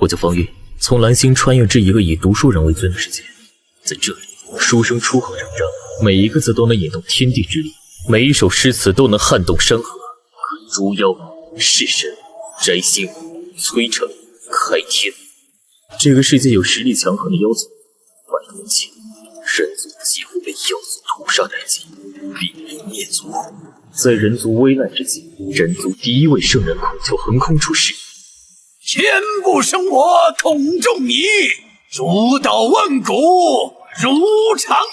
我叫方韵，从蓝星穿越至一个以读书人为尊的世界。在这里，书生出口成章，每一个字都能引动天地之力，每一首诗词都能撼动山河，可以诛妖、弑神、摘星、摧城、开天。这个世界有实力强横的妖族，万年前，人族几乎被妖族屠杀殆尽，濒临灭族。在人族危难之际，人族第一位圣人孔丘横空出世。天不生我，统众你，儒道万古，如长夜。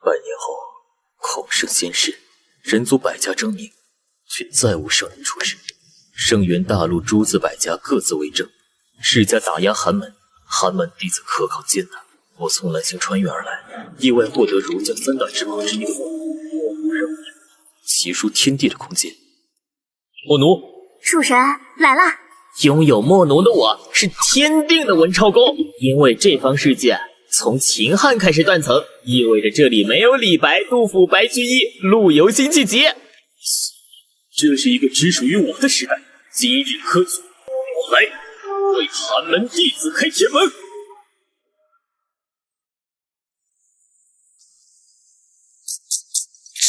百年后，孔圣仙逝，人族百家争鸣，却再无圣人出世。圣元大陆诸子百家各自为政，世家打压寒门，寒门弟子科考艰难。我从蓝星穿越而来，意外获得儒家三大至宝之一的奇书天地的空间。墨奴，树神来了。拥有墨奴的我是天定的文超公，因为这方世界从秦汉开始断层，意味着这里没有李白、杜甫、白居易、陆游、辛弃疾。这是一个只属于我的时代。今日科举，我来为寒门弟子开天门。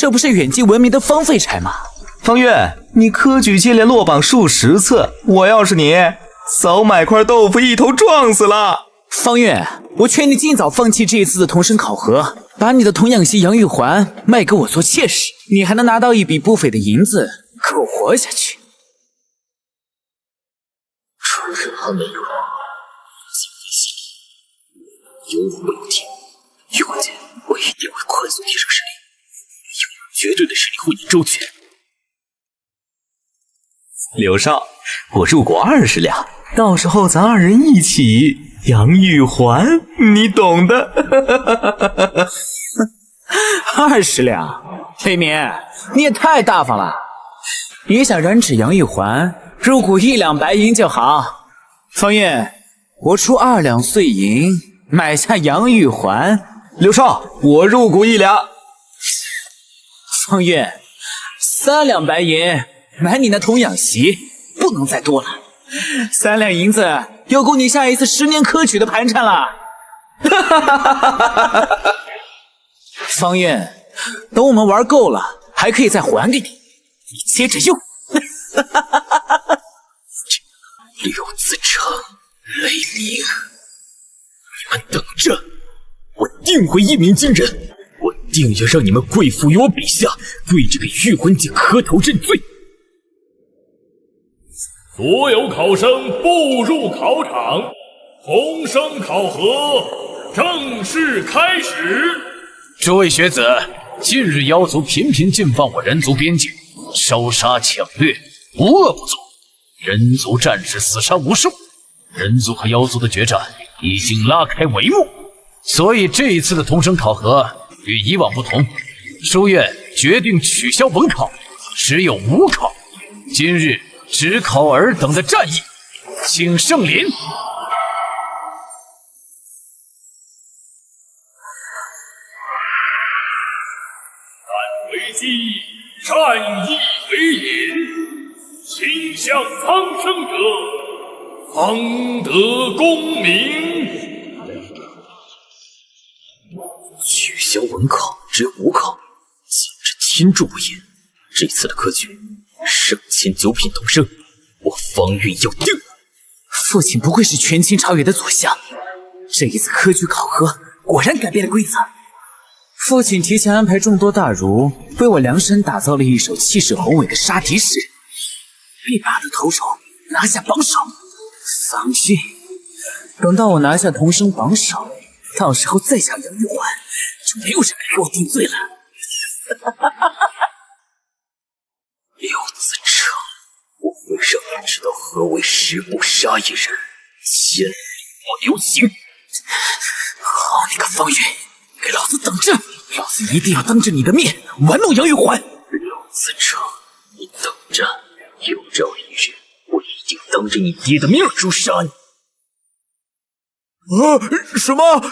这不是远近闻名的方废柴吗？方月，你科举接连落榜数十次，我要是你，早买块豆腐一头撞死了。方月，我劝你尽早放弃这一次的童生考核，把你的童养媳杨玉环卖给我做妾室，你还能拿到一笔不菲的银子，可活下去。出身寒门有人，今非昔比，有武有天。玉环姐，我一定会快速提升实力。绝对的实力护你周全。刘少，我入股20两，到时候咱2人一起。杨玉环，你懂的。20两，李明，你也太大方了。你想染指杨玉环，入股1两白银就好。方韵，我出2两碎银买下杨玉环。刘少，我入股1两。方韵，3两白银买你那童养媳，不能再多了。3两银子要够你下一次10年科举的盘缠了。方韵，等我们玩够了，还可以再还给你，你接着用。刘子成、雷凌，你们等着，我定会一鸣惊人。我定要让你们跪伏于我笔下，跪着给玉环姐磕头认罪。所有考生步入考场，童生考核正式开始。诸位学子，近日妖族频频进犯我人族边境，烧杀抢掠，无恶不作，人族战士死伤无数，人族和妖族的决战已经拉开帷幕。所以这一次的童生考核与以往不同，书院决定取消文考，只有武考。今日只考尔等的战役，请圣临。战为基，战役为引，心向苍生者，方得功名。取消文考，只有武考，简直天助我也！这次的科举，胜签9品童生，我方韵要定了。父亲不愧是全秦朝野的左相，这一次科举考核果然改变了规则。父亲提前安排众多大儒为我量身打造了一首气势宏伟的杀敌诗，必拔得头筹，拿下榜首。方韵，等到我拿下童生榜首，到时候再抢杨玉环，就没有人敢给我定罪了。刘子成，我会让你知道何为十步杀一人，千里莫留情。好你个方韵，给老子等着！老子一定要当着你的面玩弄杨玉环。刘子成，你等着，有朝一日我一定当着你爹的面诛杀你。什么？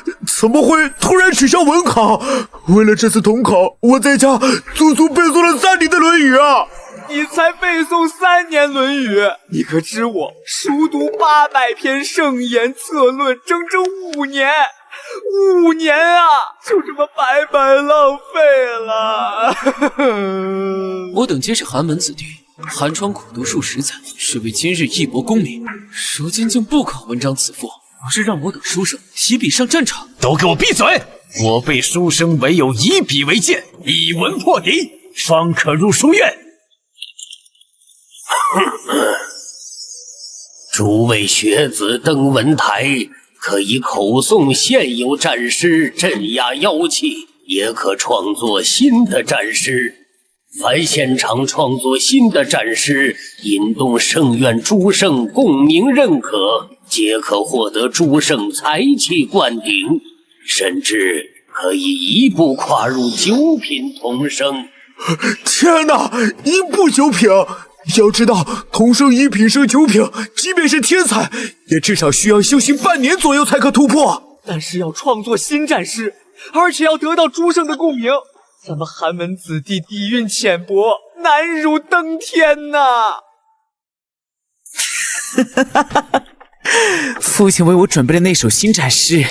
怎么会突然取消文考？为了这次统考，我在家足足背诵了3年的《论语》啊！你才背诵3年《论语》，你可知我熟读800篇圣言策论，整整5年，5年啊，就这么白白浪费了。我等皆是寒门子弟，寒窗苦读数十载，是为今日一搏功名，如今竟不考文章此赋，不是让我等书生提笔上战场？都给我闭嘴！我辈书生唯有以笔为鉴，以文破敌，方可入书院。诸位学子登文台，可以口诵现有战诗，镇压妖气，也可创作新的战诗。凡现场创作新的战诗，引动圣院诸圣共鸣认可，皆可获得诸圣才气灌顶，甚至可以一步跨入9品童生。天哪，1步9品！要知道，童生1品升9品，即便是天才，也至少需要修行半年左右才可突破。但是要创作新战诗，而且要得到诸圣的共鸣，咱们寒门子弟底蕴浅薄，难如登天呐！父亲为我准备的那首新战诗，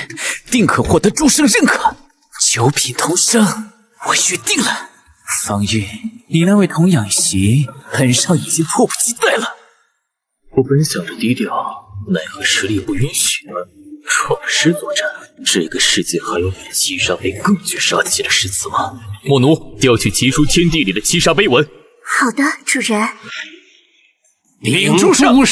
定可获得诸圣认可。9品童生，我约定了。方玉，你那位童养媳，本少已经迫不及待了。我本想着低调，奈何实力不允许呢。创诗作战，这个世界还有比七杀碑更具杀气的诗词吗？墨奴，调取奇书天地里的七杀碑文。好的，主人。禀诸圣，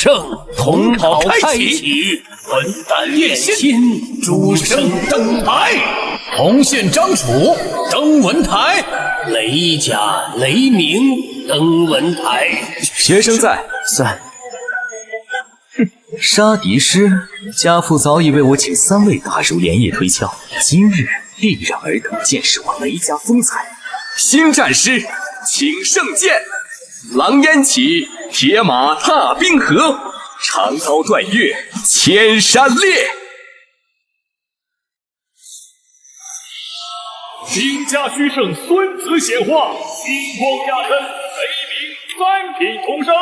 统考开启，文胆炼心，诸圣登台。红线张楚登文台，雷家雷鸣登文台。学生在。杀敌诗，家父早已为我请3位大儒连夜推敲，今日必让尔等见识我雷家风采。新战诗，请圣剑。狼烟起，铁马踏冰河，长刀断月，千山裂。兵家虚圣孙子显化，金光压身，雷鸣3品童生。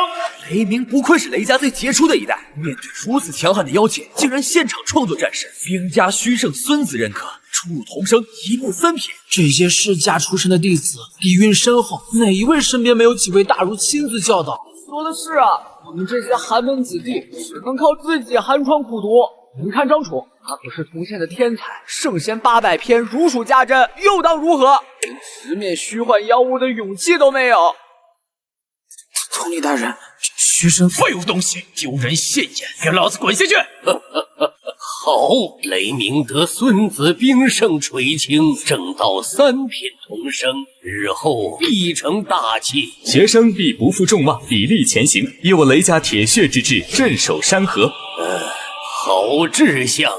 雷鸣不愧是雷家最杰出的一代，面对如此强悍的妖气，竟然现场创作战诗。兵家虚圣孙子认可，出入童生1步3品。这些世家出身的弟子底蕴深厚，哪一位身边没有几位大儒亲自教导？说的是啊，我们这些寒门子弟只能靠自己寒窗苦读。您看张楚，他可是图县的天才，圣贤800篇如数家珍，又当如何？连直面虚幻妖物的勇气都没有。统领大人，学生废物东西，丢人现眼，给老子滚下去！好，雷鸣得孙子兵圣垂青，正道3品童生，日后必成大器。学生必不负众望，砥砺前行，以我雷家铁血之志镇守山河。好志向。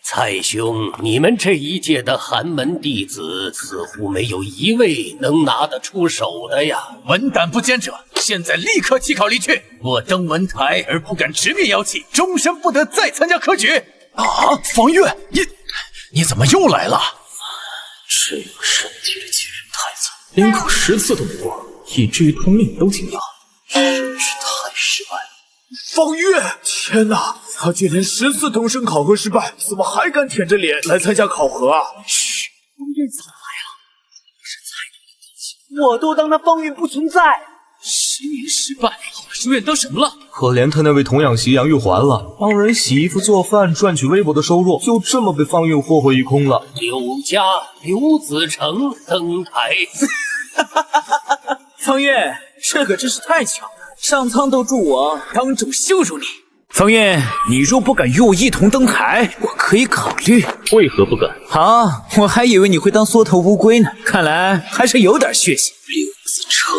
蔡兄，你们这一届的寒门弟子似乎没有一位能拿得出手的呀。文胆不坚者，现在立刻弃考离去。我登文台而不敢直面妖气，终身不得再参加科举。啊，方月，你怎么又来了？这个身体的贱人太惨，连考10次都没过，以至于统领都惊讶，真是太失败了。方月，天哪！他竟然10次童生考核失败，怎么还敢舔着脸来参加考核啊？嘘，方韵怎么了呀？是才多的地气，我都当他方韵不存在。10年失败，考书院当什么了？可怜他那位童养媳杨玉环了，帮人洗衣服做饭赚取微薄的收入，就这么被方韵霍霍一空了。刘家刘子成登台。方韵，这可真是太巧了，上苍都助我当众羞辱你。方韵，你若不敢与我一同登台，我可以考虑。为何不敢？啊，我还以为你会当缩头乌龟呢，看来还是有点血性。刘子成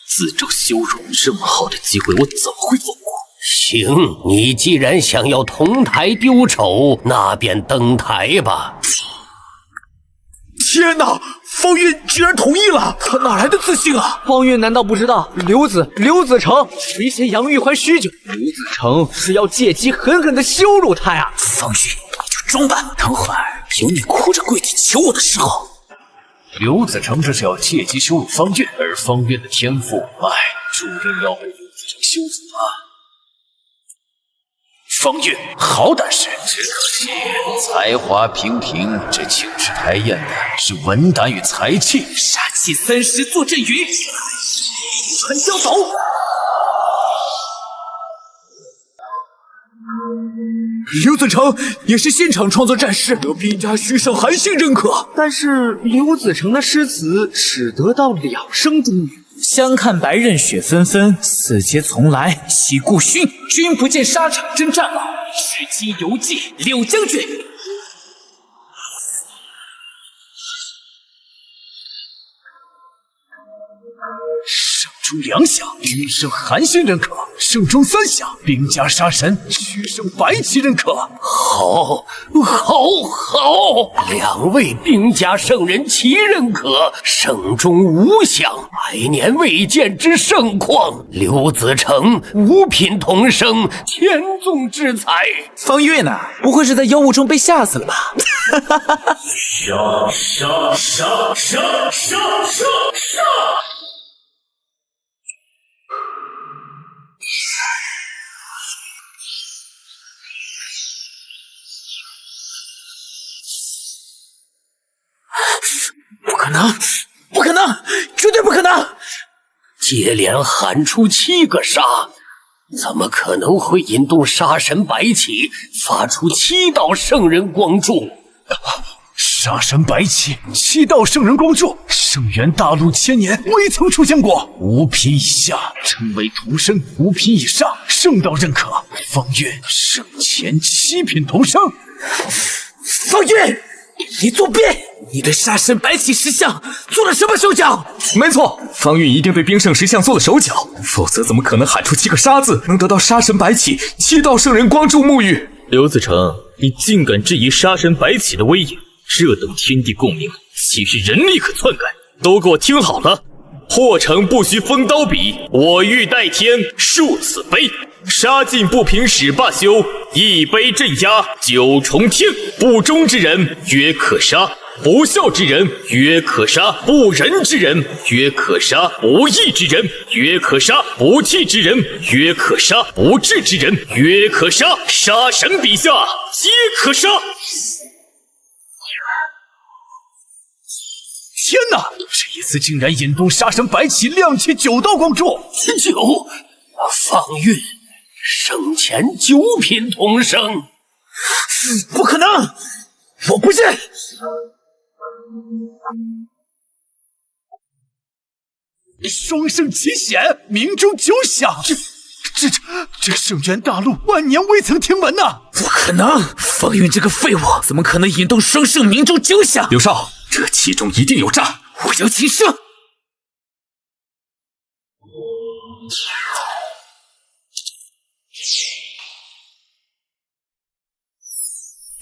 自招羞辱，这么好的机会我怎么会错过？行，你既然想要同台丢丑，那便登台吧。天哪！方韵居然同意了，他哪来的自信啊？方韵难道不知道刘子成垂涎杨玉环许久？刘子成是要借机狠狠地羞辱他呀！方韵，你就装吧，等会儿有你哭着跪地求我的时候。刘子成这是要借机羞辱方韵，而方韵的天赋，注定要被刘子成羞辱啊！方韵好胆识，只可惜才华平平，这青石台宴的是文胆与才气。杀气30坐阵云，传交走。刘子成也是现场创作战诗，得兵家徐胜韩信认可。但是刘子成的诗词只得到2声中语。相看白刃雪纷纷，死节从来惜故勋。君不见沙场真战马，只今犹记柳将军。胜出2响，兵胜韩信认可；胜中3响，兵家杀神徐胜白起认可。好，2位兵家圣人齐认可，胜中5响，百年未见之盛况。刘子成5品同生，天纵之才。方韵呢？不会是在妖雾中被吓死了吧？杀！不可能，绝对不可能！接连喊出7个杀，怎么可能会引动杀神白起发出7道圣人光柱？杀神白起7道圣人光柱，圣元大陆1000年未曾出现过。5品以下称为同生，5品以上圣道认可。方韵胜前7品同生。方韵，你作弊！你对杀神白起石像做了什么手脚？没错，方韵一定对兵圣石像做了手脚，否则怎么可能喊出7个杀字，能得到杀神白起7道圣人光柱沐浴？刘子成，你竟敢质疑杀神白起的威严，这等天地共鸣，岂是人力可篡改？都给我听好了！破城不须封刀笔，我欲代天数此碑。杀尽不平始罢休，一杯镇压9重天。不忠之人曰可杀，不孝之人曰可杀，不仁之人曰可杀，不义之人曰可杀，不悌之人曰可杀，不智之人曰可杀。杀神笔下皆可杀。天哪！这一次竟然引动杀神白起亮起9道光柱。方韵胜前9品同生。不可能！我不信！双胜奇险，明中9响。这圣元大陆万年未曾听闻呐！不可能！方韵这个废物，怎么可能引动双胜明中9响？刘少，这其中一定有诈！我要秦胜！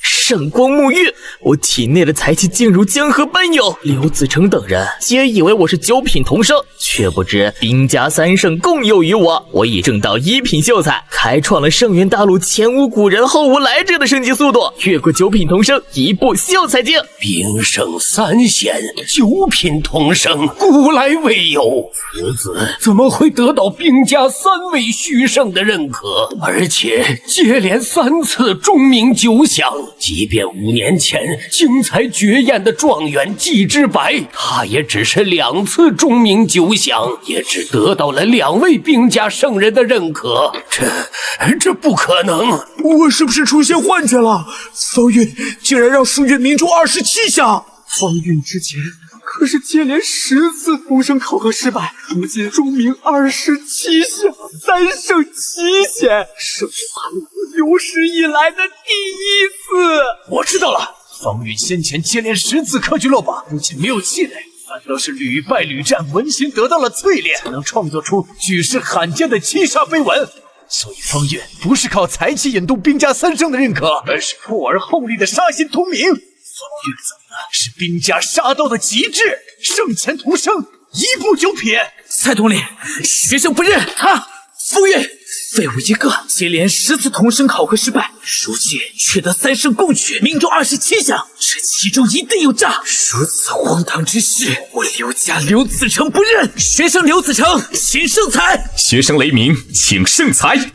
圣光沐浴，我体内的才气竟如江河奔涌。刘子成等人皆以为我是9品同生，却不知兵家3圣共有于我。我已挣到1品秀才，开创了圣元大陆前无古人后无来者的升级速度，越过9品同生一步秀才境。兵圣3贤，9品同生，古来未有。此子怎么会得到兵家3位虚圣的认可，而且接连3次钟鸣9响？即便5年前精彩绝艳的状元季之白，他也只是2次钟鸣9响，也只得到了2位兵家圣人的认可。这不可能！我是不是出现幻觉了？方韵竟然让书院鸣钟27响。方韵之前可是接连10次同生考核失败，如今钟鸣27响，3胜7险，是大陆有史以来的第1次。我知道了，方韵先前接连10次科举落榜，不仅没有气馁，反倒是屡败屡战，文心得到了淬炼，才能创作出举世罕见的7杀碑文。所以方韵不是靠才气引动兵家3圣的认可，而是破而后立的杀心通明。运走的是兵家杀道的极致，胜前同生，一步九品。蔡统领，学生不认他。风韵，废物一个，接连10次同生考核失败，书记却得3胜共取，命中27项，这其中一定有诈。如此荒唐之事，我刘家刘子成不认。学生刘子成，请圣裁。学生雷鸣，请圣裁。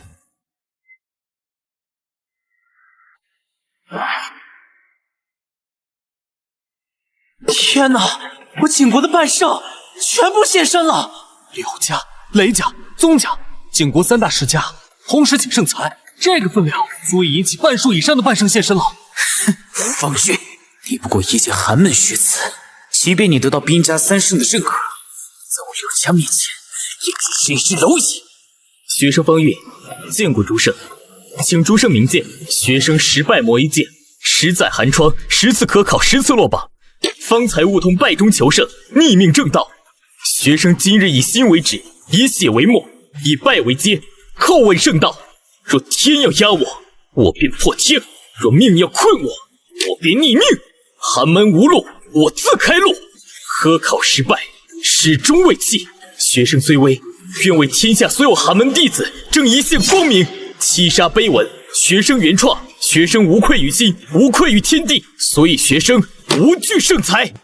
天哪！我晋国的半圣全部现身了！刘家、雷家、宗家，晋国3大世家，同时请圣裁，这个分量足以引起半数以上的半圣现身了。哼，方旭，你不过一介寒门学子，即便你得到兵家3圣的认可，在我刘家面前也只是一只蝼蚁。学生方韵见过诸圣，请诸圣明鉴。学生10败磨一剑，10载寒窗，10次可考，10次落榜，方才悟通败中求胜，逆命正道。学生今日以心为纸，以血为墨，以败为阶，叩问圣道。若天要压我，我便破天；若命要困我，我便逆命。寒门无路，我自开路。科考失败，始终未弃。学生虽微，愿为天下所有寒门弟子争一线光明。七杀碑文，学生原创，学生无愧于心，无愧于天地，所以学生无惧圣裁。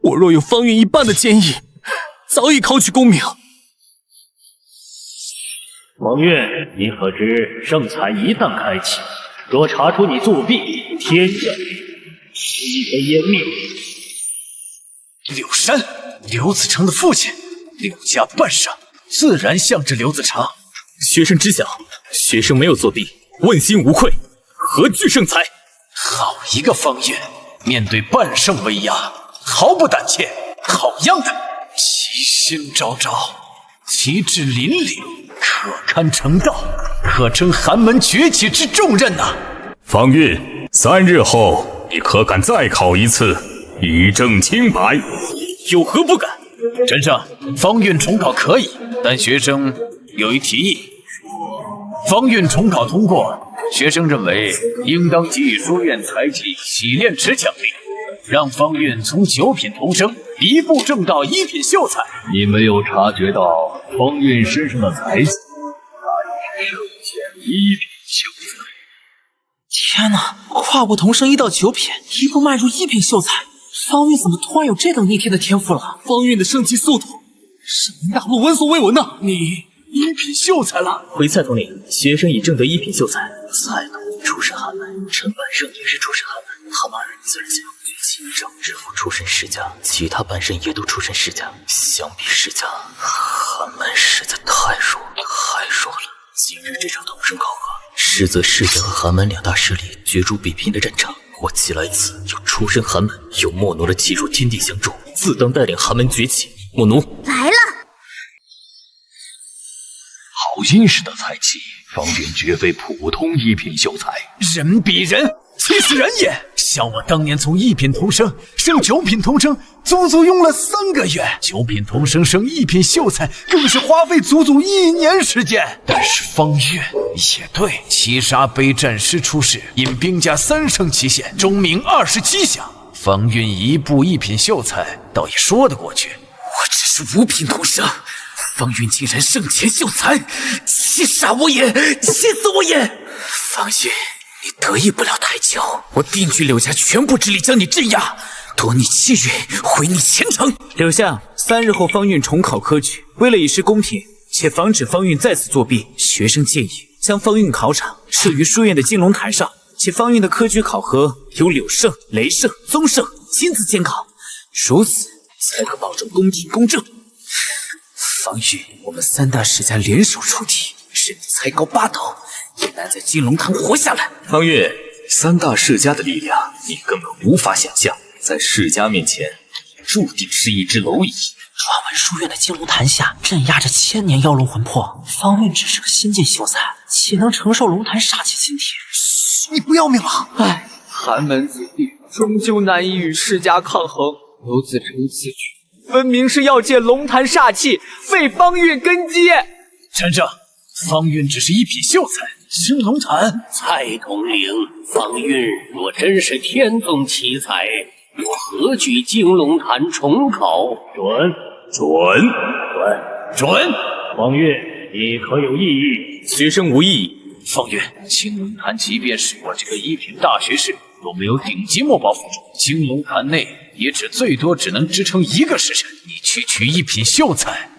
我若有方韵一半的坚毅，早已考取功名。王韵，你可知圣裁一旦开启，若查出你作弊，天降西北湮灭。柳山，刘子成的父亲，柳家半圣，自然向着刘子成。学生知晓，学生没有作弊，问心无愧，何惧圣裁？好一个方韵，面对半圣威压，毫不胆怯，好样的！奇心昭昭，旗帜凛凛，可堪成道，可称寒门崛起之重任呐！方韵，3日后你可敢再考一次，以证清白？有何不敢？陈胜，方韵重考可以，但学生有一提议。方韵重考通过，学生认为应当给予书院才气洗练池奖励，让方韵从9品同生一步正到1品秀才。你没有察觉到方韵身上的才气，那也是圣贤1品秀才。天哪！跨过同生1到9品，一步迈入1品秀才，方韵怎么突然有这等逆天的天赋了？方韵的升级速度，神明大陆闻所未闻呐！你1品秀才了？回蔡统领，学生已正得1品秀才。蔡统领出身寒门，陈半圣也是出身寒门，他们2人自然想要崛起。郑知府出身世家，其他半圣也都出身世家。相比世家，寒门实在太弱了。今日这场同生考核，实则世家和寒门2大势力角逐比拼的战场。我齐来此，有出身寒门，有莫奴的体弱天地相助，自当带领寒门崛起。莫奴来了。好殷实的才气，方韵绝非普通1品秀才。人比人，气死人也！像我当年从1品同生升9品同生，足足用了3个月；9品同生升1品秀才，更是花费足足1年时间。但是方韵也对，七杀碑战师出世，因兵家3圣期限，钟鸣27项。方韵一步1品秀才，倒也说得过去。我只是5品同生，方韵竟然胜前秀才，气杀我也，气死我也！方韵，你得意不了太久，我定聚柳家全部之力将你镇压，夺你气运，毁你前程。柳相，3日后方韵重考科举，为了以示公平，且防止方韵再次作弊，学生建议将方韵考场设于书院的金龙台上，且方韵的科举考核由柳胜、雷胜、宗胜亲自监考，如此才可保证公平公正。方韵，我们3大世家联手出题，任你才高8斗，也难在金龙堂活下来。方韵，3大世家的力量你根本无法想象，在世家面前，注定是一只蝼蚁。传闻书院的金龙潭下镇压着1000年妖龙魂魄，方韵只是个新晋秀才，岂能承受龙潭煞气侵体？嘘，你不要命了？唉，寒门子弟终究难以与世家抗衡。刘子成此举分明是要借龙潭煞气为方韵根基。陈胜，方韵只是1品秀才，青龙潭。蔡统领，方韵若真是天纵奇才，我何惧金龙潭重考？准！方月，你可有异议？学生无异议。方月，金龙潭即便是我这个一品大学士，若没有顶级墨宝辅助，金龙潭内也最多只能支撑1个时辰。你区区一品秀才，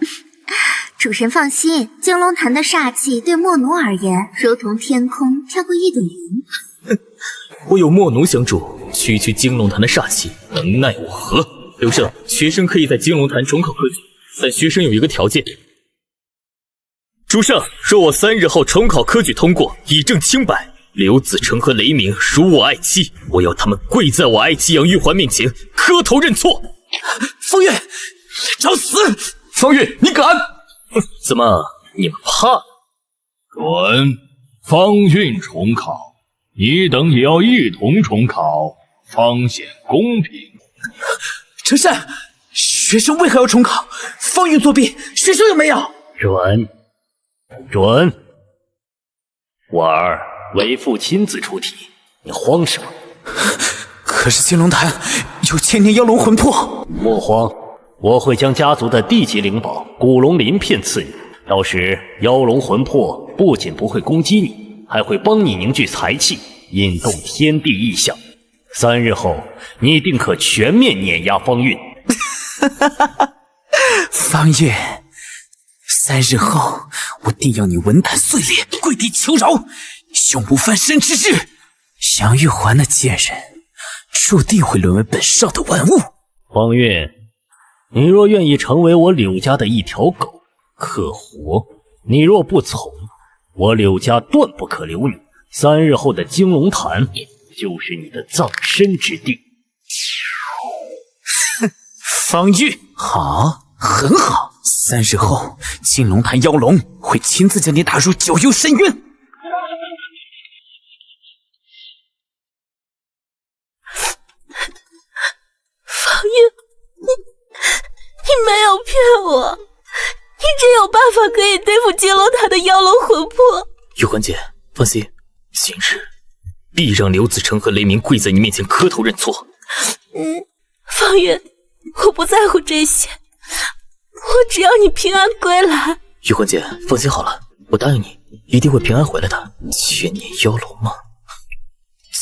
主神放心，金龙潭的煞气对墨奴而言，如同天空飘过一朵云。我有墨奴相助，区金龙潭的煞气，能奈我何？刘胜，学生可以在金龙潭重考科举，但学生有一个条件。朱胜，若我3日后重考科举通过，以证清白，刘子成和雷鸣属我爱妻，我要他们跪在我爱妻杨玉环面前磕头认错。方月，找死！方月，你敢？怎么，你们怕？准！方韵重考，你等也要一同重考，方显公平。陈善，学生为何要重考？方韵作弊，学生有没有？准！我儿为父亲自出题，你慌什么？可是金龙潭有千年妖龙魂魄。莫慌，我会将家族的地级灵宝古龙鳞片赐你，到时妖龙魂魄不仅不会攻击你，还会帮你凝聚财气，引动天地异象。3日后，你定可全面碾压方韵。方月，3日后，我定要你文胆碎裂，跪地求饶，永不翻身之日。杨玉环那贱人，注定会沦为本少的玩物。方韵，你若愿意成为我柳家的一条狗，可活；你若不从，我柳家断不可留你。3日后的金龙潭，就是你的葬身之地。方韵，好，很好。3日后，金龙潭妖龙会亲自将你打入九幽深渊。方韵，你没有骗我，你真有办法可以对付金龙潭的妖龙魂魄。玉环姐，放心，今日必让刘子成和雷鸣跪在你面前磕头认错。方韵，我不在乎这些，我只要你平安归来。玉环姐，放心好了，我答应你，一定会平安回来的。千年妖龙吗？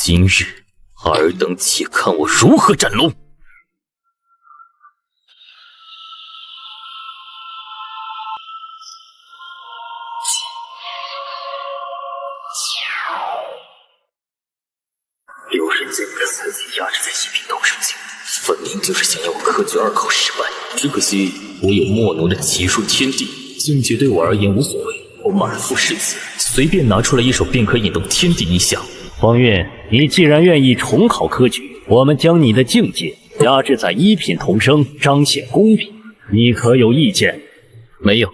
今日尔等且看我如何斩龙！刘神将我的才气压制在一品头上境，分明就是想要我科举2考失败。只可惜我有墨奴的奇术天地，境界对我而言无所谓。我满腹是词，随便拿出来一手便可引动天地异象。方韵，你既然愿意重考科举，我们将你的境界压制在1品同生，彰显公平。你可有意见？没有。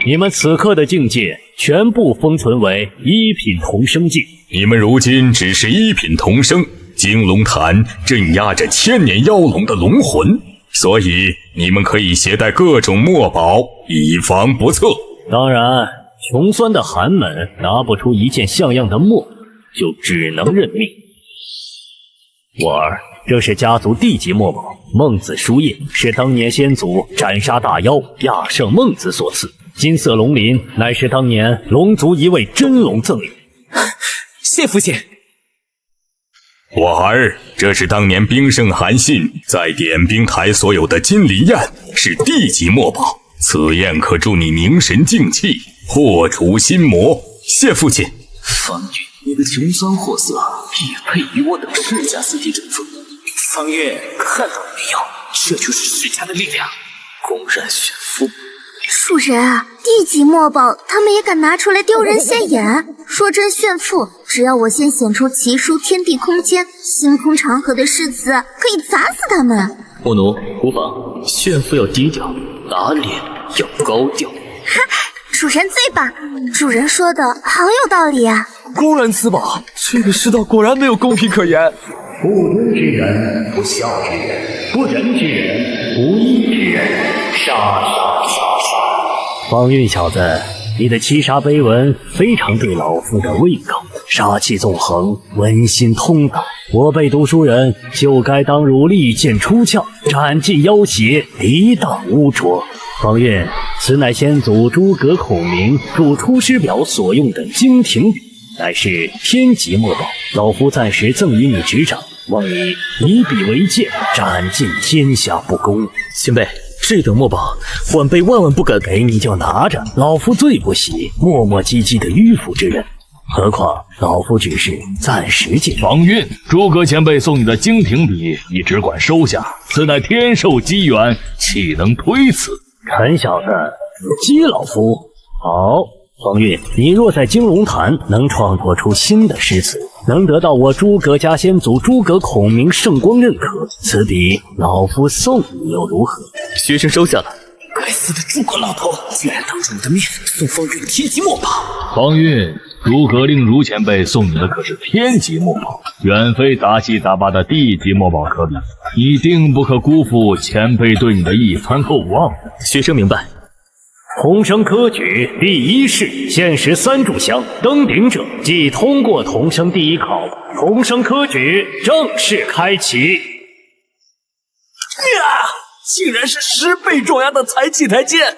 你们此刻的境界全部封存为1品同生境。你们如今只是1品同生，金龙潭镇压着千年妖龙的龙魂，所以你们可以携带各种墨宝，以防不测。当然，穷酸的寒门拿不出一件像样的墨，就只能认命。我儿，这是家族地级墨宝孟子书页，是当年先祖斩杀大妖亚圣孟子所赐。金色龙鳞乃是当年龙族一位真龙赠予。谢父亲。我儿，这是当年兵圣韩信在点兵台所有的金鳞砚，是地级墨宝。此砚可助你凝神静气，破除心魔。谢父亲。方韵，你的穷酸货色也配与我等世家四级争锋？方韵，看到了没有？这就是世家的力量，公然炫富。树人啊，地级墨宝他们也敢拿出来丢人现眼，说真炫富，只要我先显出奇书天地空间、星空长河的誓词，可以砸死他们。墨奴无妨，炫富要低调，打脸要高调。哈，主人最棒，主人说的好有道理啊。公然自保，这个世道果然没有公平可言。不仁之人，不孝之人，不仁之人，不义之人，杀！方韵小子，你的七杀碑文非常对老夫的胃口，杀气纵横，温馨通达。我辈读书人就该当如利剑出鞘，斩尽妖邪，涤荡污浊。方韵，此乃先祖诸葛孔明著《出师表》所用的精挺笔，乃是天级墨宝，老夫暂时赠与你执掌，望你以笔为鉴，斩尽天下不公。前辈，这等墨宝，晚辈万万不敢。给你就拿着，老夫最不喜磨磨唧唧的迂腐之人。何况老夫只是暂时借。方韵，诸葛前辈送你的精挺笔，你只管收下，此乃天授机缘，岂能推辞？陈小子，激老夫。好，方韵，你若在金龙潭能创作出新的诗词，能得到我诸葛家先祖诸葛孔明圣光认可，此笔老夫送你又如何？学生收下了。该死的诸葛老头，居然当着我的面送方韵天级墨宝！方韵，诸葛令如前辈送你的可是天级墨宝，远非杂七杂八的地级墨宝可比，你定不可辜负前辈对你的一番厚望。学生明白。同生科举第一试，限时3炷香，登顶者即通过同生第一考。同生科举正式开启。竟然是10倍重压的才气台剑！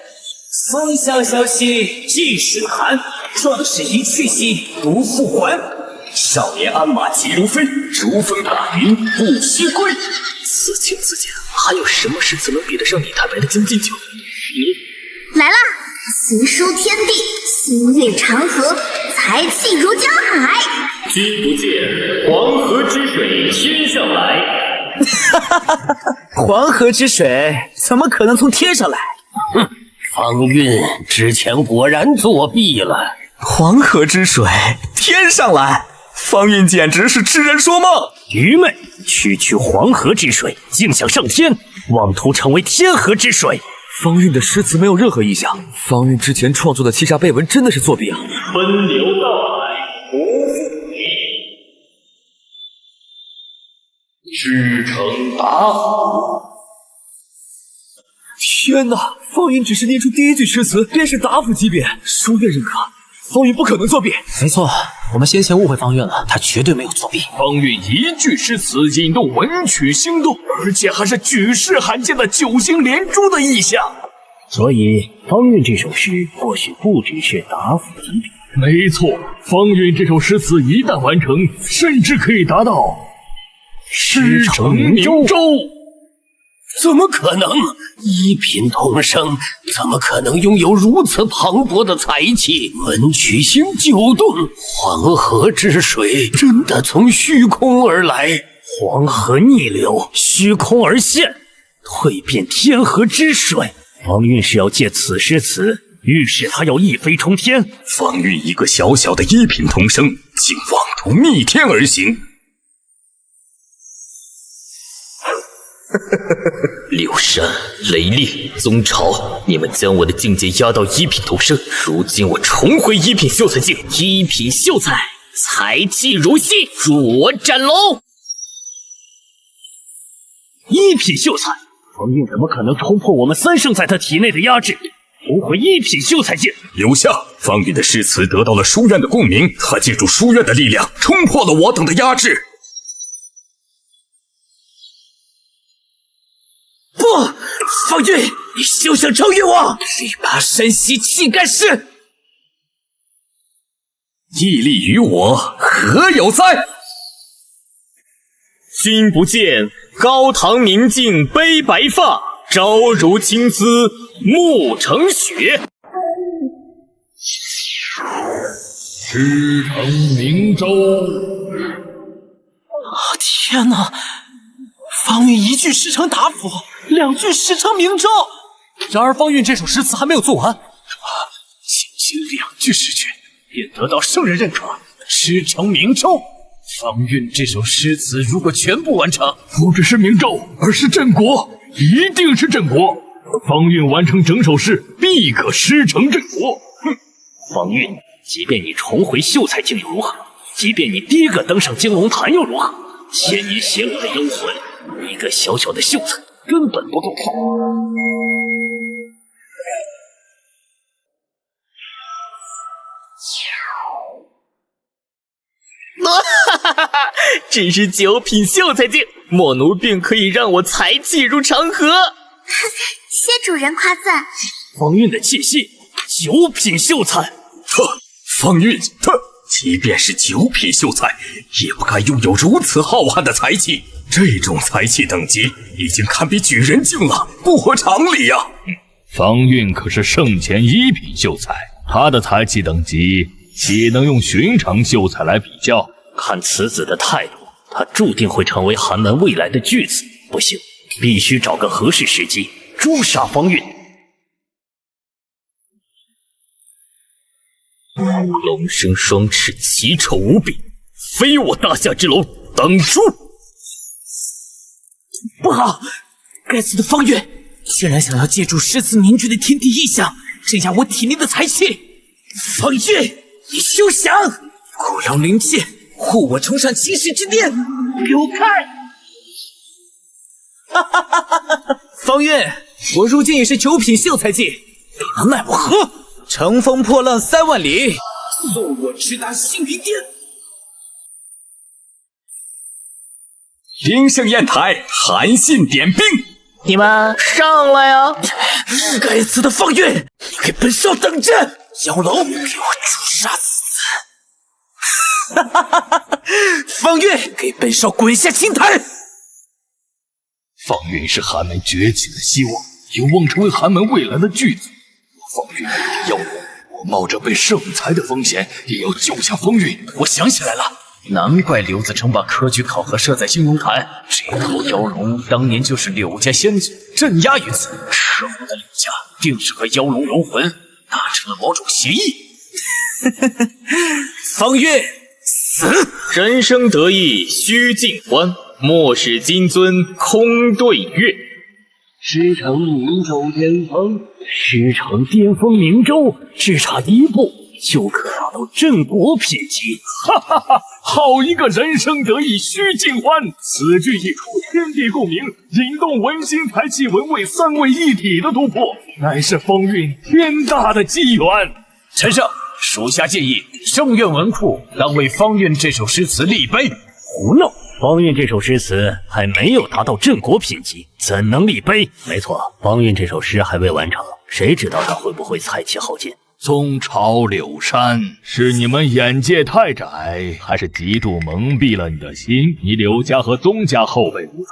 风萧萧兮济水寒，壮士一去兮不复还。少年鞍马急如飞，如风打云不须归。此情此景，还有什么诗词能比得上你太白的《将进酒》？来啦！奇书天地，星月长河，才气如江海。君不见黄河之水天上来。黄河之水怎么可能从天上来？哼，方韵之前果然作弊了。黄河之水天上来，方韵简直是痴人说梦。愚昧，区黄河之水，竟想上天，妄图成为天河之水。方韵的诗词没有任何异象，方韵之前创作的七杀碑文真的是作弊啊！奔流到海不复回，师承答复。天哪，方韵只是念出第一句诗词便是答复级别，书院认可，方韵不可能作弊。没错，我们先前误会方韵了，他绝对没有作弊。方韵一句诗词引动文曲星动，而且还是举世罕见的9星连珠的意象。所以方韵这首诗或许不只是答复级别。没错，方韵这首诗词一旦完成，甚至可以达到师承明州。怎么可能？一品同生怎么可能拥有如此磅礴的才气？文曲星9动，黄河之水真的从虚空而来。黄河逆流，虚空而现，蜕变天河之水。方韵是要借此诗词预示他要一飞冲天。方韵一个小小的一品童生，竟妄图逆天而行。柳山、雷烈、宗朝，你们将我的境界压到一品童生，如今我重回一品秀才境，一品秀才才气如新，助我斩龙！一品秀才，方韵怎么可能冲破我们3圣在他体内的压制，重回一品秀才境？留下，方韵的诗词得到了书院的共鸣，他借助书院的力量，冲破了我等的压制。不，方韵，你休想超越我！力拔山兮气盖世，屹立于我，何有哉？君不见高堂明镜悲白发，朝如青丝暮成雪。师承明州。天哪！方韵一句师承答复，2句师承明州。然而方韵这首诗词还没有做完，仅仅2句诗句便得到圣人认可，师承明州。方韵这首诗词如果全部完成，不只是明州，而是镇国，一定是镇国。方韵完成整首诗，必可师承镇国。哼，方韵，即便你重回秀才境又如何？即便你第一个登上金龙潭又如何？千年邪恶的妖魂，一个小小的秀才根本不够看。只是九品秀才境，莫奴便可以让我才气如长河。谢主人夸赞。方韵的气息，9品秀才。方韵，即便是9品秀才，也不该拥有如此浩瀚的才气。这种才气等级已经堪比举人境了，不合常理呀！方韵可是圣前1品秀才，他的才气等级岂能用寻常秀才来比较？看此子的态度，他注定会成为寒门未来的巨子。不行，必须找个合适时机诛杀方韵。龙生双翅，奇丑无比，非我大夏之龙，等诛！不好！该死的方韵，居然想要借助诗词凝聚的天地异象，镇压我体内的才气。方韵，你休想！古妖灵剑，护我冲上青石之巅！给我看！哈哈哈哈哈！方韵，我如今也是9品秀才境，你能奈我何？乘风破浪3万里，送我直达星云巅。听圣砚台，韩信点兵。你们上来呀！该死的方韵，你给本少等着！妖龙，给我诛杀此子！哈哈哈哈！方韵，给本少滚下青潭！方韵是寒门崛起的希望，有望成为寒门未来的巨子。方韵不敌妖龙，我冒着被圣裁的风险，也要救下方韵。我想起来了，难怪刘子成把科举考核设在兴隆坛，这头妖龙当年就是柳家先祖镇压于此，是我的柳家定是和妖龙融魂，达成了某种协议。方韵死！人生得意须尽欢，莫使金樽空对月。师承明州巅峰，师承巅峰明州，只差1步就可达到镇国品级。哈哈哈！好一个人生得意须尽欢！此句一出，天地共鸣，引动文心、才气、文味3位一体的突破，乃是方韵天大的机缘。陈胜，属下建议圣院文库当为方韵这首诗词立碑。胡闹！方韵这首诗词还没有达到镇国品级，怎能立碑？没错，方韵这首诗还未完成，谁知道他会不会才气耗尽？宗朝柳山，是你们眼界太窄，还是极度蒙蔽了你的心？你柳家和宗家后辈无才，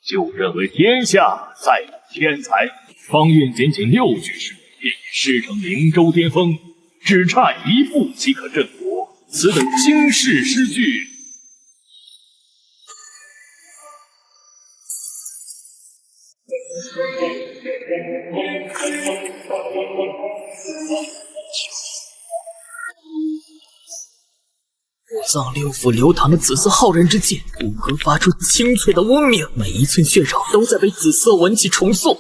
就认为天下再无天才。方韵仅仅6句诗，便已师承明州巅峰，只差1步即可镇国。此等惊世诗句，我藏6府流淌的紫色浩然之剑，骨骼发出清脆的嗡鸣，每一寸血肉都在被紫色文气重塑。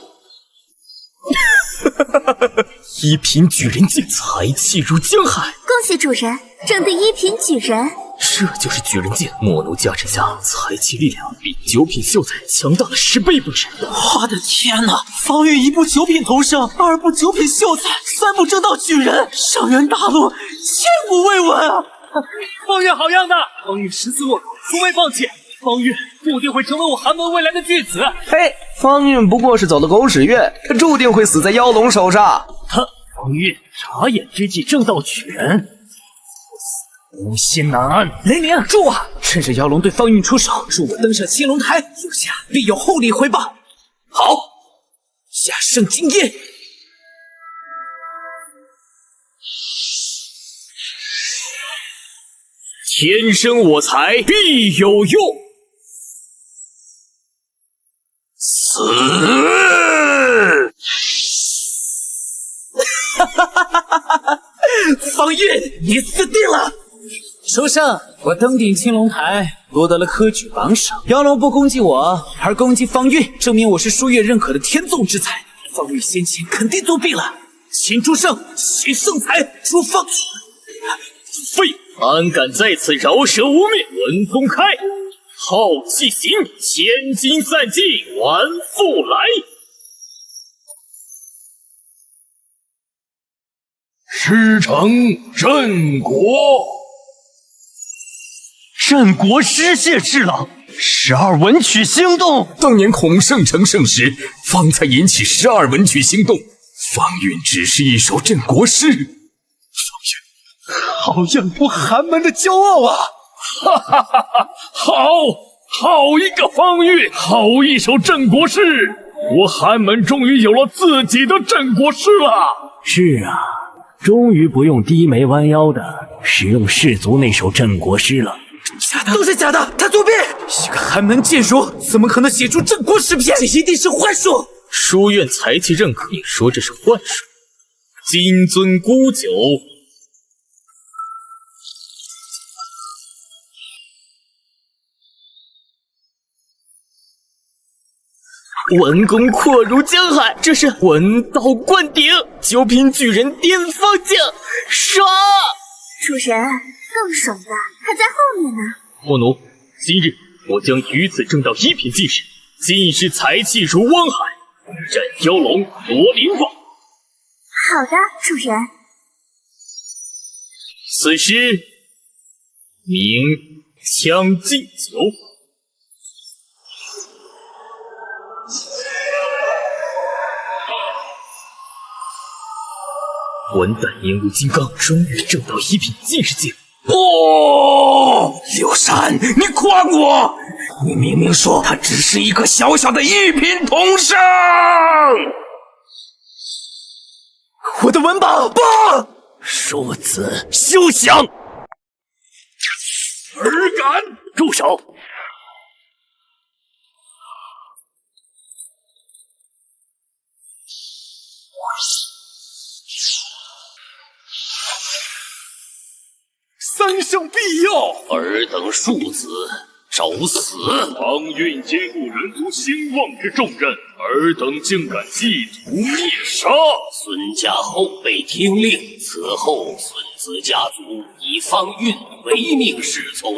1品举人境，才气如江海。恭喜主人，正第1品举人。这就是举人境，莫奴加持下，才气力量比9品秀才强大了10倍不止。我的天哪！方韵1步9品同生，2步9品秀才，3步正道举人，上元大陆千古未闻啊！方韵好样的！方韵诗词落口，从未放弃。方韵注定会成为我寒门未来的巨子。嘿，方韵不过是走了狗屎运，他注定会死在妖龙手上。方韵眨眼之际正道举人，无心难安。雷鸣，住啊！趁着妖龙对方韵出手，助我登上青龙台，有下必有厚礼回报。好，下圣金宴。天生我材必有用。死！方韵，你死定了！书生，我登顶青龙台，夺得了科举榜首。妖龙不攻击我，而攻击方韵，证明我是书院认可的天纵之才。方韵先前肯定作弊了，请诸圣许圣裁诛方。废！安敢在此饶舌污蔑？文公开，浩气行，千金散尽，还复来。师承镇国，镇国师谢智了，12文曲星动。当年孔圣成圣时，方才引起12文曲星动。方韵只是一首镇国诗。方韵，好养活寒门的骄傲啊！哈哈哈哈！好一个方韵，好一首镇国诗！我寒门终于有了自己的镇国诗了。是啊，终于不用低眉弯腰的使用氏族那首镇国诗了。假的，都是假的，他作弊！一个寒门剑儒，怎么可能写出镇国诗篇？这一定是幻术！书院才气认可，你说这是幻术？金樽沽酒。文功阔如江海，这是文道灌顶，九品举人巅峰境，杀！主人，更爽的还在后面呢。莫奴，今日我将于此正道1品进士，尽是才气如汪海，斩妖龙夺灵宝。好的，主人。此诗名《将进酒》。文胆阴如金刚，终于正道1品进士境。刘禅，你诓我！你明明说他只是一个小小的1品童生。我的文宝不！庶子休想！尔敢！住手！三圣必要，尔等庶子找死！方韵兼顾人族兴旺之重任，尔等竟敢企图灭杀！孙家后辈听令，此后孙子家族以方韵唯命是从。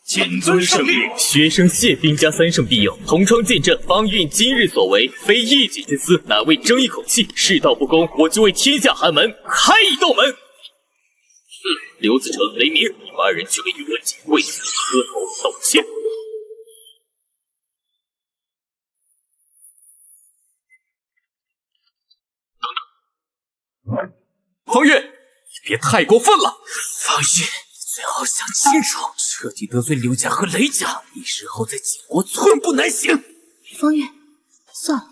谨遵圣令，学生谢兵家3圣必要，同窗见证方韵今日所为，非一己之私，乃为争一口气。世道不公，我就为天下寒门开一道门。刘子成、雷鸣，你们2人去给宇文景为此磕头道歉。方韵，你别太过分了。方韵，最好想清楚，彻底得罪刘家和雷家，你日后在晋国寸步难行。方韵，算了，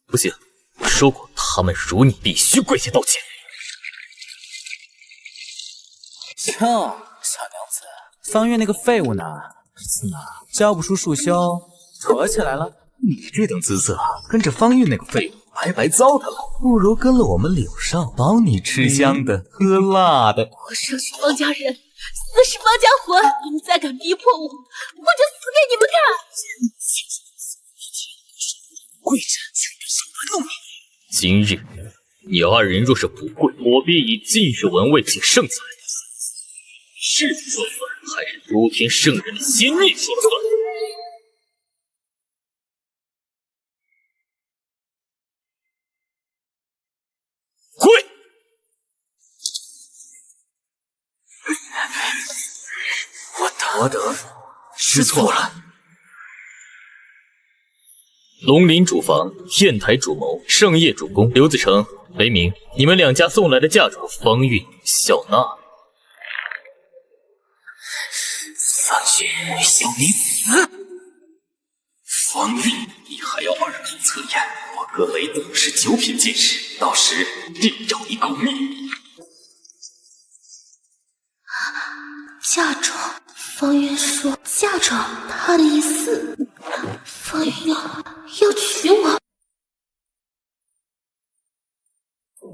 不行，我说过，他们辱你，必须跪下道歉。哟，小娘子，方韵那个废物呢？怎么教不出束修，躲起来了？你这等姿色，跟着方韵那个废物白白糟蹋了，不如跟了我们柳少，帮你吃香的喝辣的。我生是方家人，死是方家魂，你们再敢逼迫我，我就死给你们看！跪着，绝对想玩弄你。今日你2人若是不跪，我必以进士文位请圣裁。是说算，还是诸天圣人的心意说了算？跪！我等知错了。龙鳞主防，砚台主谋，圣业主攻。刘子成、雷鸣，你们2家送来的嫁妆，方韵笑纳。方韵要你死！方韵，你还要2品测验？我哥雷等是9品进士，到时定要你狗命！嫁妆，方韵说嫁妆，他的意思，方韵要娶我。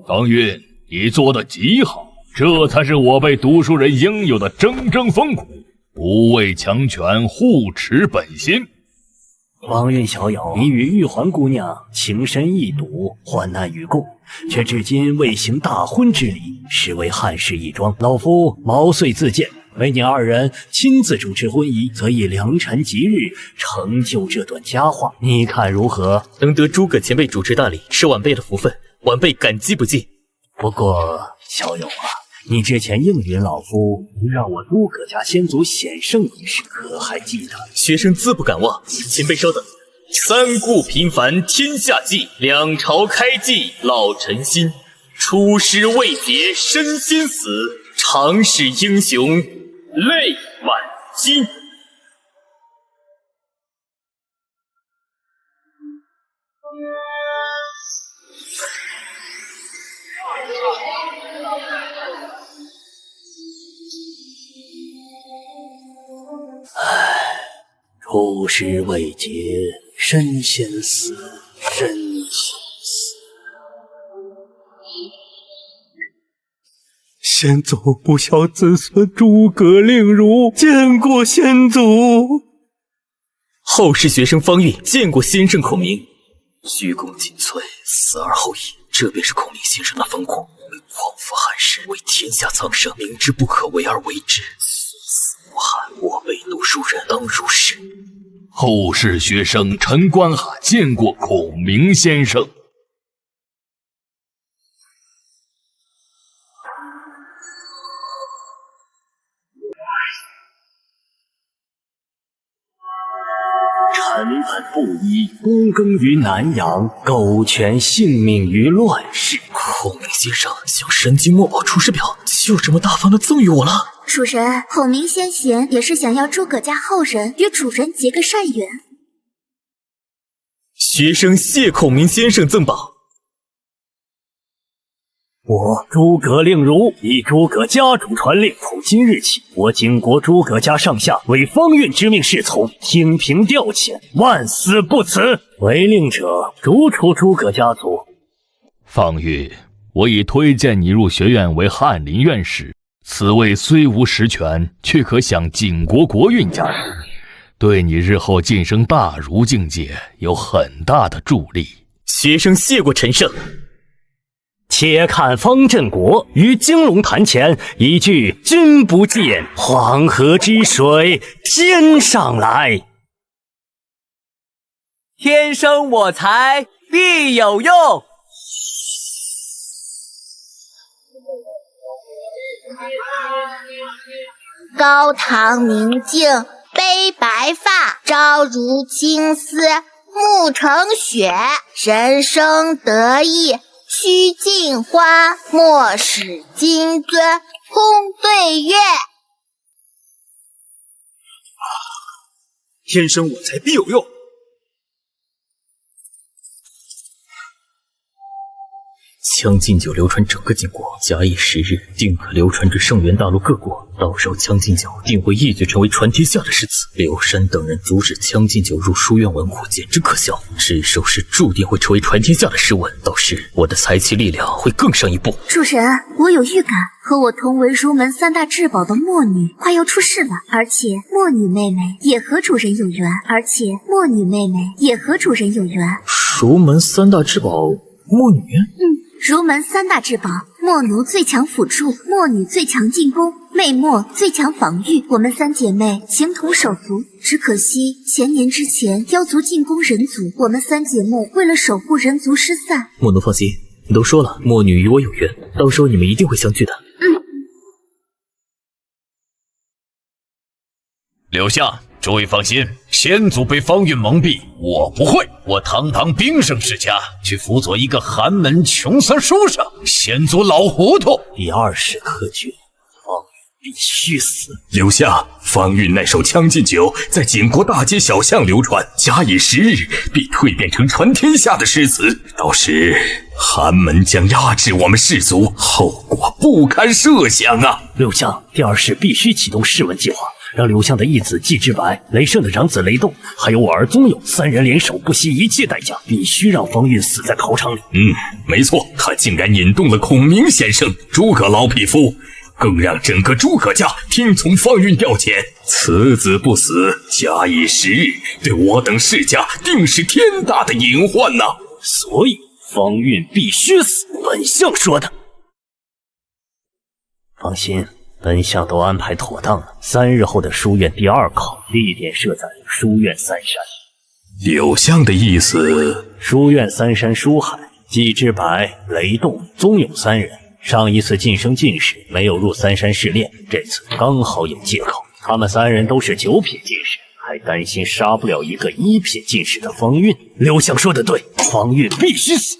方韵，你做的极好，这才是我辈读书人应有的铮铮风骨。不畏强权，护持本心。方韵小友，你与玉环姑娘情深意笃，患难与共，却至今未行大婚之礼，实为憾事一桩。老夫毛遂自荐，为你2人亲自主持婚仪，则以良辰吉日成就这段佳话，你看如何？能得诸葛前辈主持大礼，是晚辈的福分，晚辈感激不尽。不过小友啊，你之前应允老夫，让我诸葛家先祖显圣一事，可还记得？学生自不敢忘。前辈稍等。三顾频繁天下计，两朝开济老臣心。出师未捷身先死，常使英雄泪满襟。出师未捷身先死，身先死。先祖不孝子孙诸葛令如见过先祖。后世学生方韵见过先生孔明，鞠躬尽瘁，死而后已。这便是孔明先生的风骨，匡扶汉室，为天下苍生，明知不可为而为之，虽死无憾。我辈读书人当如是。后世学生陈关海见过孔明先生。臣本布衣，躬耕于南阳，苟全性命于乱世。孔明先生将神机墨宝出师表就这么大方的赠予我了。主人，孔明先贤也是想要诸葛家后人与主人结个善缘。学生谢孔明先生赠宝。我诸葛令如以诸葛家主传令，从今日起，我景国诸葛家上下为方韵之命侍从，听凭调遣，万死不辞。违令者，逐出诸葛家族。方韵，我已推荐你入学院为翰林院士，此位虽无实权，却可享景国国运家属，对你日后晋升大儒境界有很大的助力。学生谢过陈胜。且看方振国于惊龙潭前一句“君不见黄河之水天上来”。天生我材必有用。高堂明镜悲白发，朝如青丝暮成雪。人生得意须尽欢，莫使金樽空对月。天生我材必有用。将进酒流传整个晋国，假以时日，定可流传至圣元大陆各国。到时候将进酒定会一举成为传天下的诗词。刘山等人阻止将进酒入书院文库，简直可笑。这首诗注定会成为传天下的诗文，到时我的才气力量会更上一步。主人，我有预感，和我同为儒门三大至宝的墨女快要出世了，而且墨女妹妹也和主人有缘，儒门三大至宝，墨女？儒门三大至宝，墨奴最强辅助，墨女最强进攻，魅墨最强防御。我们三姐妹情同手足，只可惜前年之前妖族进攻人族，我们三姐妹为了守护人族失散。墨奴放心，你都说了，墨女与我有缘，到时候你们一定会相聚的。刘相，诸位放心，先祖被方韵蒙蔽，我不会。我堂堂兵圣世家，去辅佐一个寒门穷酸书生，先祖老糊涂。第二世科举，方韵必须死。刘相，方韵那首《将进酒》在景国大街小巷流传，假以时日，必蜕变成传天下的诗词。到时寒门将压制我们士族，后果不堪设想啊！刘相，第二世必须启动试问计划。让刘相的义子季之白、雷胜的长子雷动，还有我儿宗友三人联手，不惜一切代价，必须让方韵死在考场里。没错，他竟然引动了孔明先生、诸葛老匹夫，更让整个诸葛家听从方韵调遣。此子不死，假以时日，对我等世家定是天大的隐患呐！所以方韵必须死，本相说的。放心。本相都安排妥当了，3日后的书院第二考，地点设在书院三山。柳相的意思，书院三山书海，季之白、雷动、宗友三人上一次晋升进士没有入三山试炼，这次刚好有借口。他们3人都是9品进士，还担心杀不了一个1品进士的方韵。刘相说的对，方韵必须死。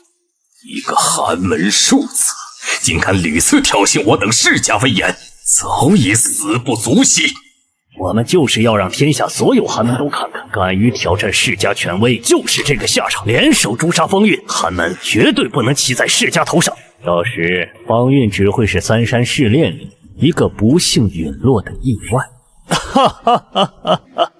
一个寒门庶子，竟敢屡次挑衅我等世家威严，早已死不足惜。我们就是要让天下所有寒门都看看，敢于挑战世家权威就是这个下场，联手诛杀方韵，寒门绝对不能骑在世家头上。到时方韵只会是三山试炼里一个不幸陨落的意外。哈哈哈哈哈！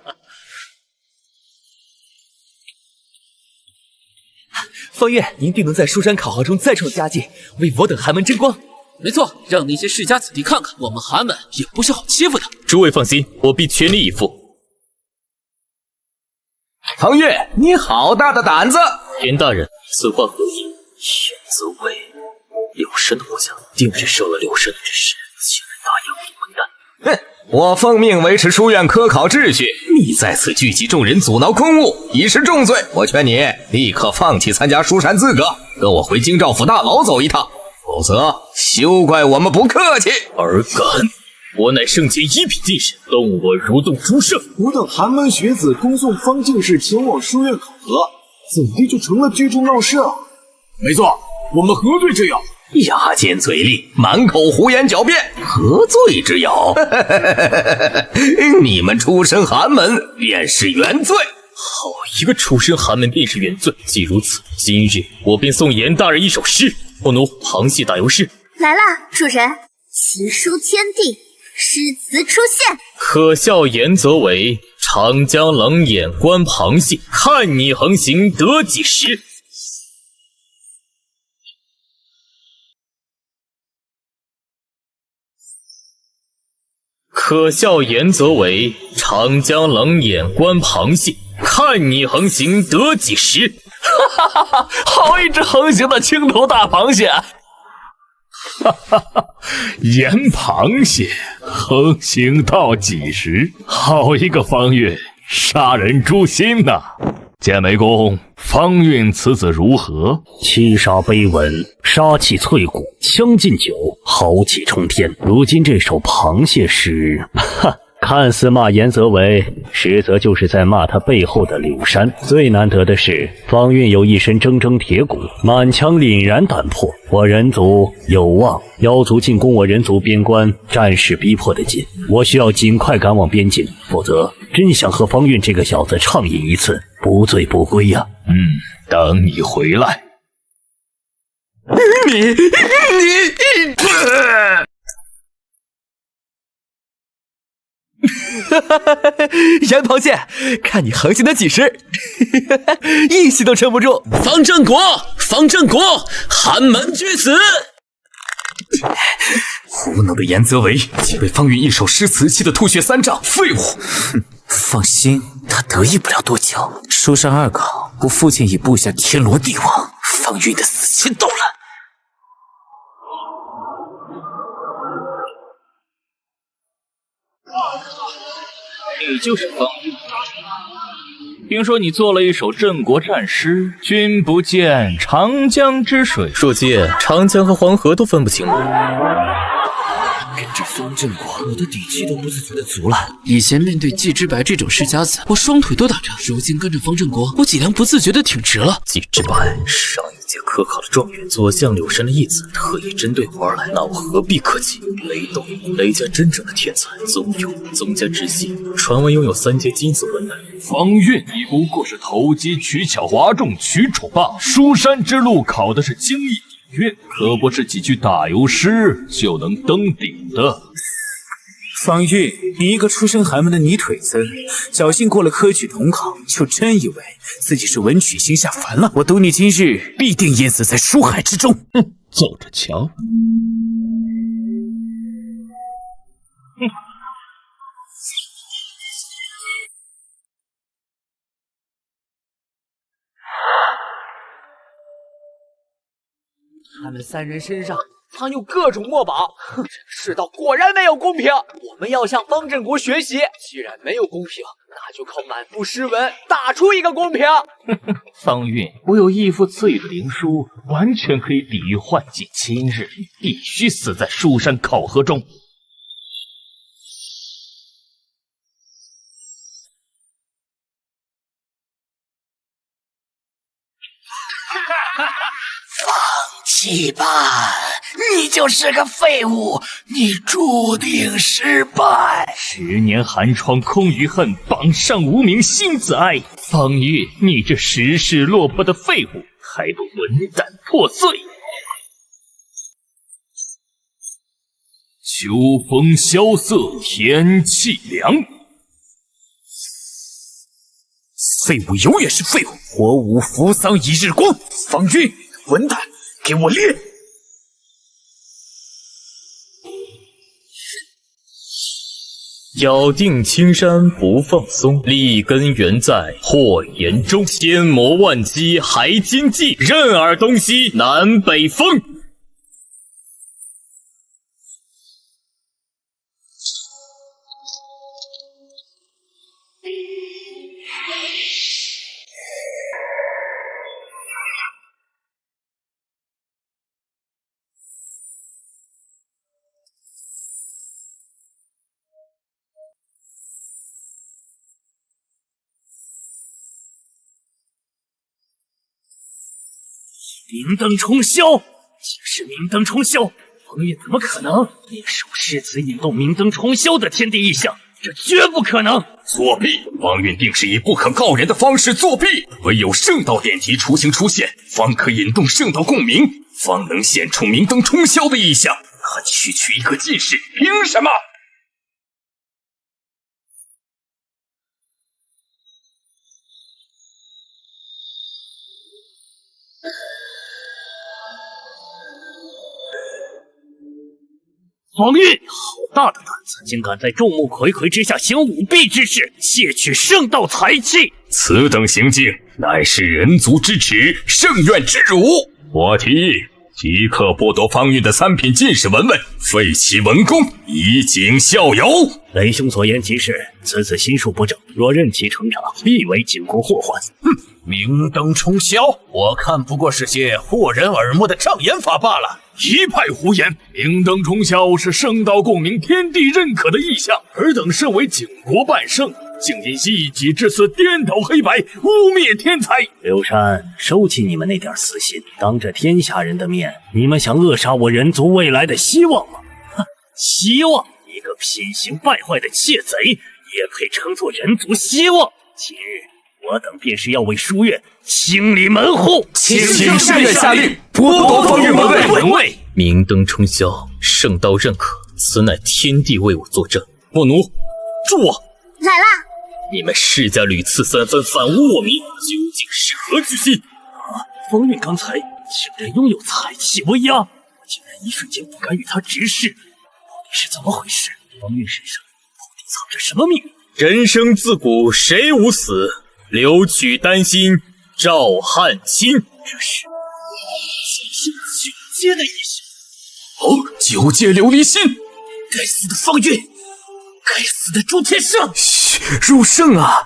方韵，您定能在书山考核中再创佳绩，为我等寒门争光。没错，让那些世家子弟看看，我们寒门也不是好欺负的。诸位放心，我必全力以赴。唐月，你好大的胆子！严大人，此话何意？严泽伟，柳深的部下定是受了柳深的指使，竟然答应你混蛋！哼！我奉命维持书院科考秩序，你在此聚集众人阻挠公务，已是重罪。我劝你立刻放弃参加书山资格，跟我回京兆府大牢走一趟，否则休怪我们不客气。尔敢！我乃圣剑1品进士，动我如动诸圣。我等寒门学子恭送方进士前往书院考核，怎地就成了聚众闹事啊？没错，我们何罪之有？牙尖嘴利，满口胡言狡辩，何罪之有？你们出身寒门，便是原罪。好一个出身寒门便是原罪！既如此，今日我便送严大人一首诗。不奴，螃蟹打油诗来了，主人，奇书天地，诗词出现。可笑严则为，长江冷眼观螃蟹，看你横行得几时？可笑严则为，长江冷眼观螃蟹，看你横行得几时？哈哈哈！好一只横行的青头大螃蟹！哈哈哈！盐螃蟹横行到几时？好一个方韵，杀人诛心呐！剑眉公，方韵此子如何？七杀碑文，杀气淬骨，枪尽酒，豪气冲天。如今这首螃蟹诗，哈，看似骂严则为，实则就是在骂他背后的柳山。最难得的是，方韵有一身铮铮铁骨，满腔凛然胆魄。我人族有望，妖族进攻我人族边关，战事逼迫的紧，我需要尽快赶往边境，否则真想和方韵这个小子畅饮一次，不醉不归呀！等你回来。你盐螃蟹，看你横行的几时，一息都撑不住。方正国，方正国，寒门居子！无能的严泽为，竟被方韵一首诗词气得吐血3丈，废物！哼，放心，他得意不了多久。书山2考，我父亲已布下天罗地网，方韵的死期到了。你就是方韵。听说你做了一首镇国战诗，君不见长江之水。硕姐，长江和黄河都分不清吗？跟着方正国，我的底气都不自觉的足了。以前面对季之白这种世家子，我双腿都打着；如今跟着方正国，我脊梁不自觉的挺直了。季之白，上一届科考的状元，左相柳深的义子，特意针对我而来，那我何必客气？雷动，雷家真正的天才，宗勇，宗家直系，传闻拥有3阶金子文乃。方韵，你不过是投机取巧、哗众取宠罢了。书山之路考的是经义底蕴，可不是几句打油诗就能登顶的。方韵，你一个出身寒门的泥腿子，侥幸过了科举统考，就真以为自己是文曲星下凡了？我赌你今日必定淹死在书海之中。走着瞧。他们3人身上藏有各种墨宝，这个世道果然没有公平。我们要向方振国学习，既然没有公平，那就靠满腹诗文打出一个公平。方韵，我有义父赐予的灵书，完全可以抵御幻境。今日你必须死在书山考核中。放弃吧，你就是个废物，你注定失败。10年寒窗空余恨，榜上无名心自哀。方韵，你这时势落魄的废物，还不滚蛋破碎！秋风萧瑟，天气凉。废物永远是废物，火舞扶桑一日光。方韵，混蛋，给我练！咬定青山不放松，立根源在祸延中。千磨万击还经济，任尔东西南北风。明灯冲霄，竟是明灯冲霄！方韵怎么可能练手诗词引动明灯冲霄的天地异象？这绝不可能！作弊！方韵定是以不可告人的方式作弊，唯有圣道典籍雏形出现，方可引动圣道共鸣，方能显出明灯冲霄的异象。他区区一个进士，凭什么？方韵，好大的胆子，竟敢在众目睽睽之下行舞弊之事，窃取圣道财气！此等行径，乃是人族之耻，圣院之辱。我提议，即刻剥夺方韵的3品进士文位，废其文功，以儆效尤。雷兄所言极是，此子心术不正，若任其成长，必为景国祸患。哼，明灯冲霄，我看不过是些惑人耳目的障眼法罢了。一派胡言！明灯冲霄是圣道共鸣、天地认可的意象，尔等身为景国半圣，竟因一己之私颠倒黑白，污蔑天才。刘禅，收起你们那点私心，当着天下人的面，你们想扼杀我人族未来的希望吗？哼，希望！一个品行败坏的窃贼，也配称作人族希望？今日我等便是要为书院清理门户，请书院下令剥夺方韵文位。明灯冲霄，圣道认可，此乃天地为我作证。莫奴，助我！来啦！你们世家屡次3番反污我民，究竟是何居心？方韵刚才竟然拥有才气威压，我竟然一瞬间不敢与他直视，到底是怎么回事？方韵身上到底藏着什么秘密？人生自古谁无死，留取丹心照汗青。这是今生九阶的意象。9阶琉璃心！该死的方韵，该死的朱天胜！嘘，入圣啊！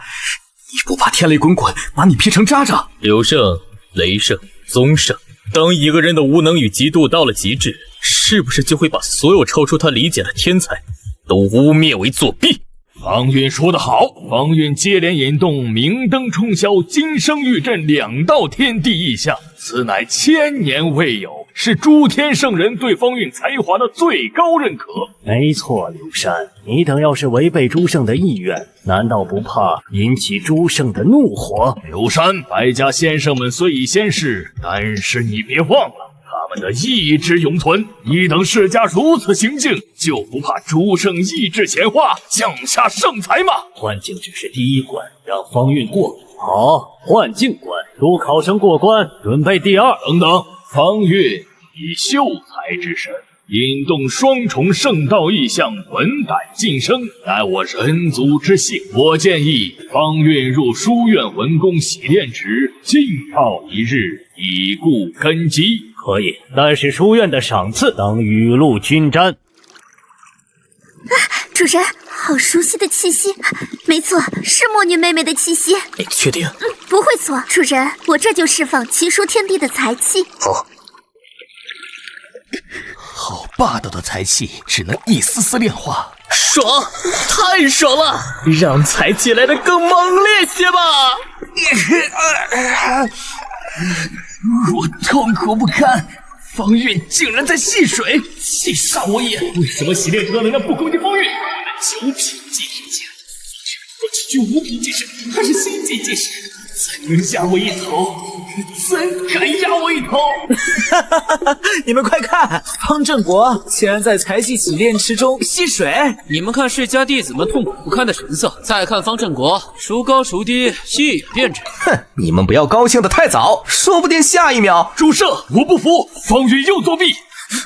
你不怕天雷滚滚把你劈成渣渣？刘胜、雷胜、宗胜，当一个人的无能与嫉妒到了极致，是不是就会把所有超出他理解的天才都污蔑为作弊？方韵说得好，方韵接连引动明灯冲霄、金生玉阵2道天地异象，此乃1000年未有，是诸天圣人对方韵才华的最高认可。没错，刘禅，你等要是违背诸圣的意愿，难道不怕引起诸圣的怒火？刘禅，白家先生们虽已仙逝，但是你别忘了，他们的意志永存。你等世家如此行径，就不怕诸圣意志显化，降下圣才吗？幻境只是第一关，让方韵过。好，幻境关，诸考生过关，准备第2。等等，方韵以秀才之身，引动双重圣道意象，文胆晋升，乃我人族之幸。我建议方韵入书院文功洗炼池，静泡1日，以固根基。可以，但是书院的赏赐当雨露均沾。主人，好熟悉的气息，没错，是墨女妹妹的气息。你确定？不会错，主人，我这就释放奇书天地的财气。好。好霸道的财气，只能一丝丝炼化。爽，太爽了！让财气来得更猛烈些吧！我痛苦不堪，方韵竟然在戏水，气煞我也！为什么洗炼出的能量不攻击方韵？9品即时剑，我区区5品即时，还是星级即时，怎能压我一头？怎敢压我一头？你们快看，方正国竟然在财气洗炼池中戏水！你们看世家弟子们痛苦不堪的神色，再看方正国孰高孰低，一眼便知。哼，你们不要高兴得太早，说不定下一秒主圣，我不服，方韵又作弊！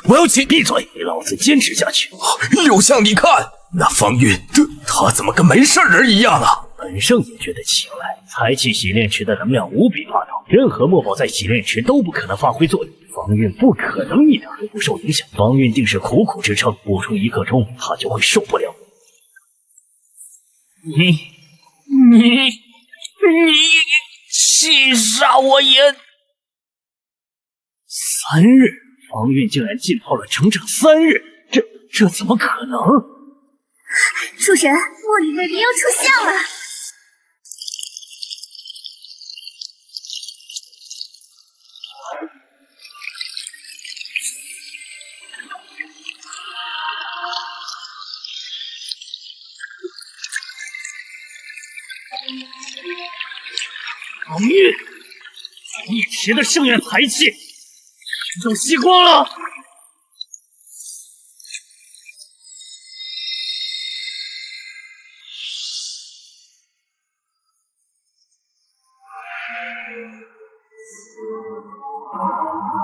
我要请闭嘴，老子坚持下去。六相，你看那方韵，他怎么跟没事人一样啊？本圣也觉得奇怪，财气洗炼池的能量无比霸道，任何墨宝在洗炼池都不可能发挥作用。方韵不可能一点都不受影响，方韵定是苦苦支撑，不出1刻钟，他就会受不了。你气煞我也！3日，方韵竟然浸泡了整整3日，这怎么可能？主人，墨女妹妹又出现了。方韵，一池的圣院财气全都吸光了。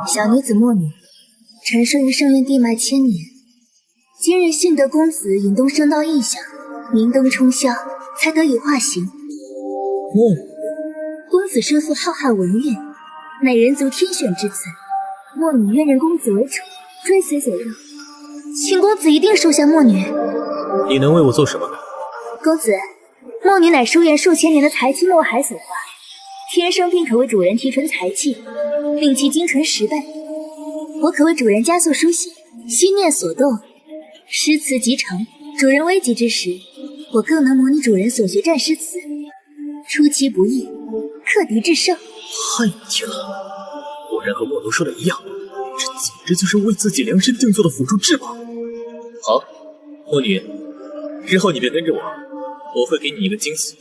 小女子墨女，缠生于圣院地脉1000年，今日幸得公子引动圣道异象，明灯冲霄，才得以化形。公子身负浩瀚文运，乃人族天选之子，墨女愿认公子为主，追随左右，请公子一定收下墨女。你能为我做什么？公子，墨女乃书院数千年的财气墨海所化，天生便可为主人提纯财气，令其精纯10倍。我可为主人加速书写，心念所动，诗词即成。主人危急之时，我更能模拟主人所学战诗词，出其不意，克敌制胜。太年轻了，果然和墨奴说的一样，这简直就是为自己量身定做的辅助至宝。好，墨女，之后你便跟着我，我会给你一个惊喜。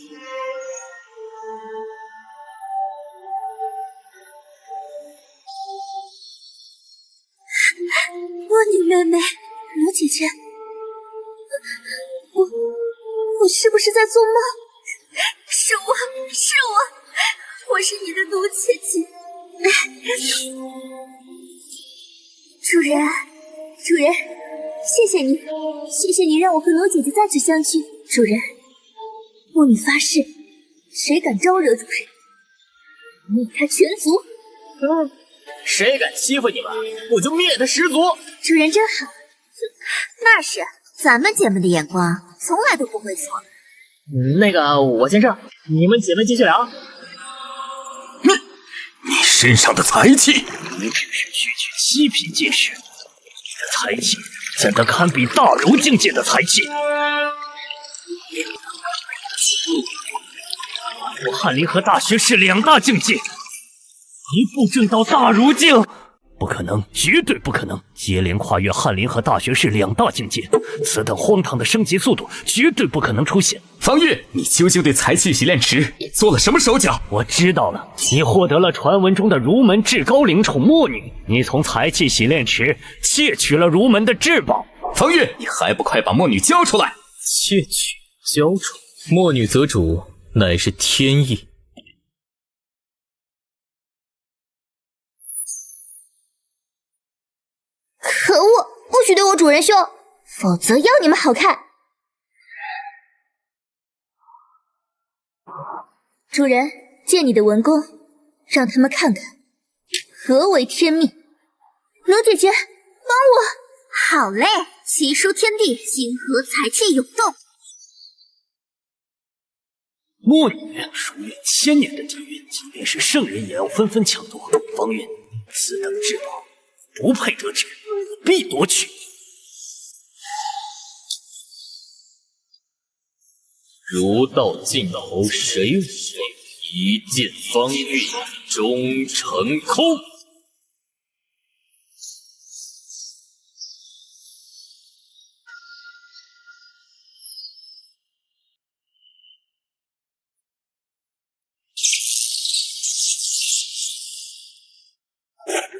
墨女妹妹，卢姐姐，我是不是在做梦？是我是你的卢姐姐。主人，谢谢你让我和卢姐姐再次相聚。主人，墨女发誓，谁敢招惹主人，灭他全族。谁敢欺负你们，我就灭他10族。主人真好，那是咱们姐妹的眼光从来都不会错。那个，我先撤，你们姐妹继续聊。你身上的财气，你只是区区7品界时，你的财气怎能堪比大儒境界的财气？我翰林和大学士2大境界，一步正到大儒境，不可能，绝对不可能！接连跨越翰林和大学士2大境界，此等荒唐的升级速度绝对不可能出现。方韵，你究竟对财气洗炼池做了什么手脚？我知道了，你获得了传闻中的儒门至高灵宠墨女，你从财气洗炼池窃取了儒门的至宝。方韵，你还不快把墨女交出来！窃取交出，墨女择主乃是天意。可恶，不许对我主人凶，否则要你们好看。主人，借你的文功，让他们看看何为天命。刘姐姐，帮我！好嘞，奇书天地，金河财气涌动。墨女书院1000年的底蕴，即便是圣人也要纷纷抢夺。方韵，此等至宝，不配得之，我必夺取。儒道尽头谁无畏？一剑方韵，终成空。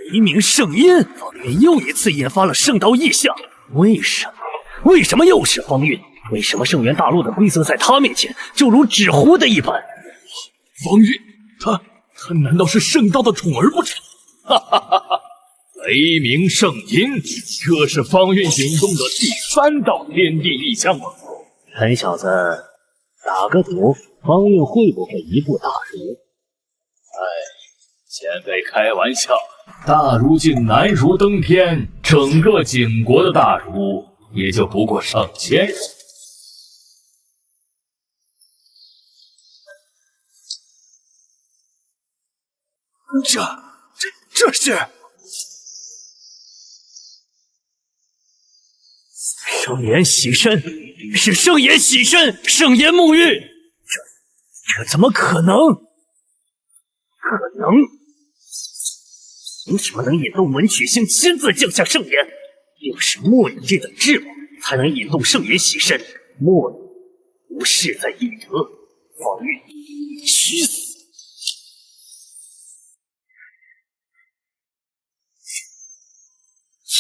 雷鸣圣音，方韵又一次引发了圣道异象。为什么？为什么又是方韵？为什么圣元大陆的规则在他面前就如纸糊的一般？方韵，他难道是圣道的宠儿不成？哈哈哈哈！雷鸣圣音，这是方韵引动的第3道天地异象吗？陈小子，打个赌，方韵会不会一步大儒？前辈开玩笑，大儒境难如登天，整个景国的大儒也就不过上千人。这是圣颜洗身，是圣颜洗身，圣颜沐浴，这怎么可能？可能？凭什么能引动文曲星亲自降下圣颜？又是墨女这等至宝才能引动圣颜洗身。墨女无势在必得，方韵屈死。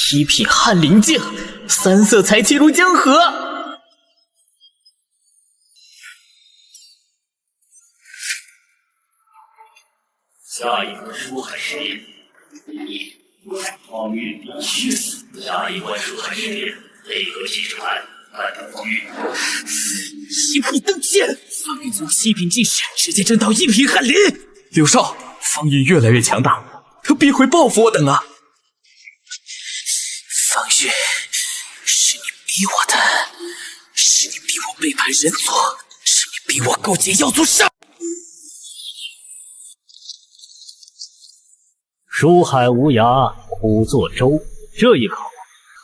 7品翰林镜，3色才气如江河。下一关书海试验，方韵必须死。下一关书海试验，配合西传，看到方韵。1步登天，方韵从7品进士直接升到1品翰林。刘少，方韵越来越强大，他必会报复我等啊！方韵，是你逼我的，是你逼我背叛人族，是你逼我勾结妖族上。书海无涯，苦作舟。这一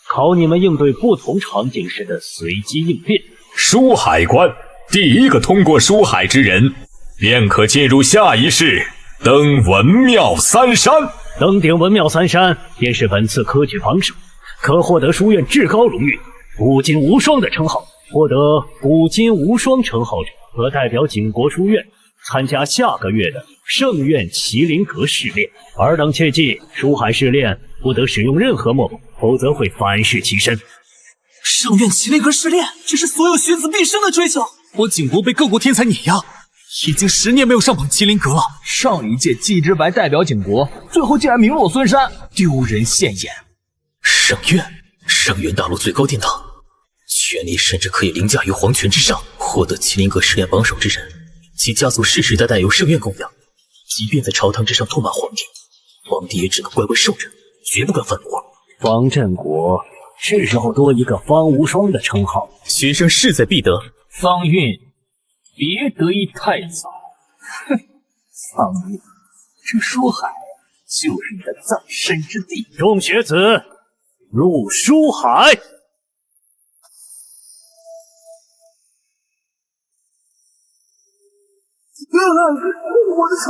考你们应对不同场景时的随机应变。书海关，第一个通过书海之人，便可进入下一世，登文庙3山。登顶文庙3山，便是本次科举榜首，可获得书院至高荣誉古今无双的称号。获得古今无双称号者，可代表景国书院参加下个月的圣院麒麟阁试炼。尔等切记，书海试炼不得使用任何墨宝，否则会反噬其身。圣院麒麟阁试炼，这是所有学子毕生的追求。我景国被各国天才碾压，已经10年没有上榜麒麟阁了。上一届季之白代表景国，最后竟然名落孙山，丢人现眼。圣元大陆最高殿堂，权力甚至可以凌驾于皇权之上。获得麒麟阁试炼榜首之人，其家族世世代代由圣院供养，即便在朝堂之上痛骂皇帝，皇帝也只能乖乖受着，绝不敢反驳。方振国是时候多一个方无双的称号。学生势在必得。方韵，别得意太早。哼，方韵，这书海就是你的葬身之地。众学子，入书海。我的船！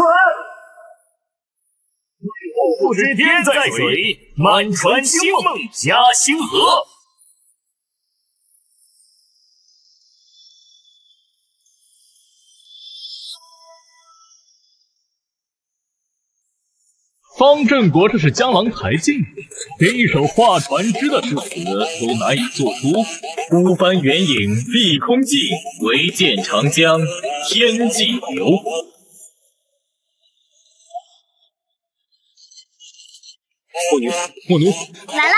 不知天在水，满船星梦夹星河。方振国这是江郎才尽，连一首画船只的诗词都难以做出。孤帆远影碧空尽，唯见长江天际流。墨奴，来啦！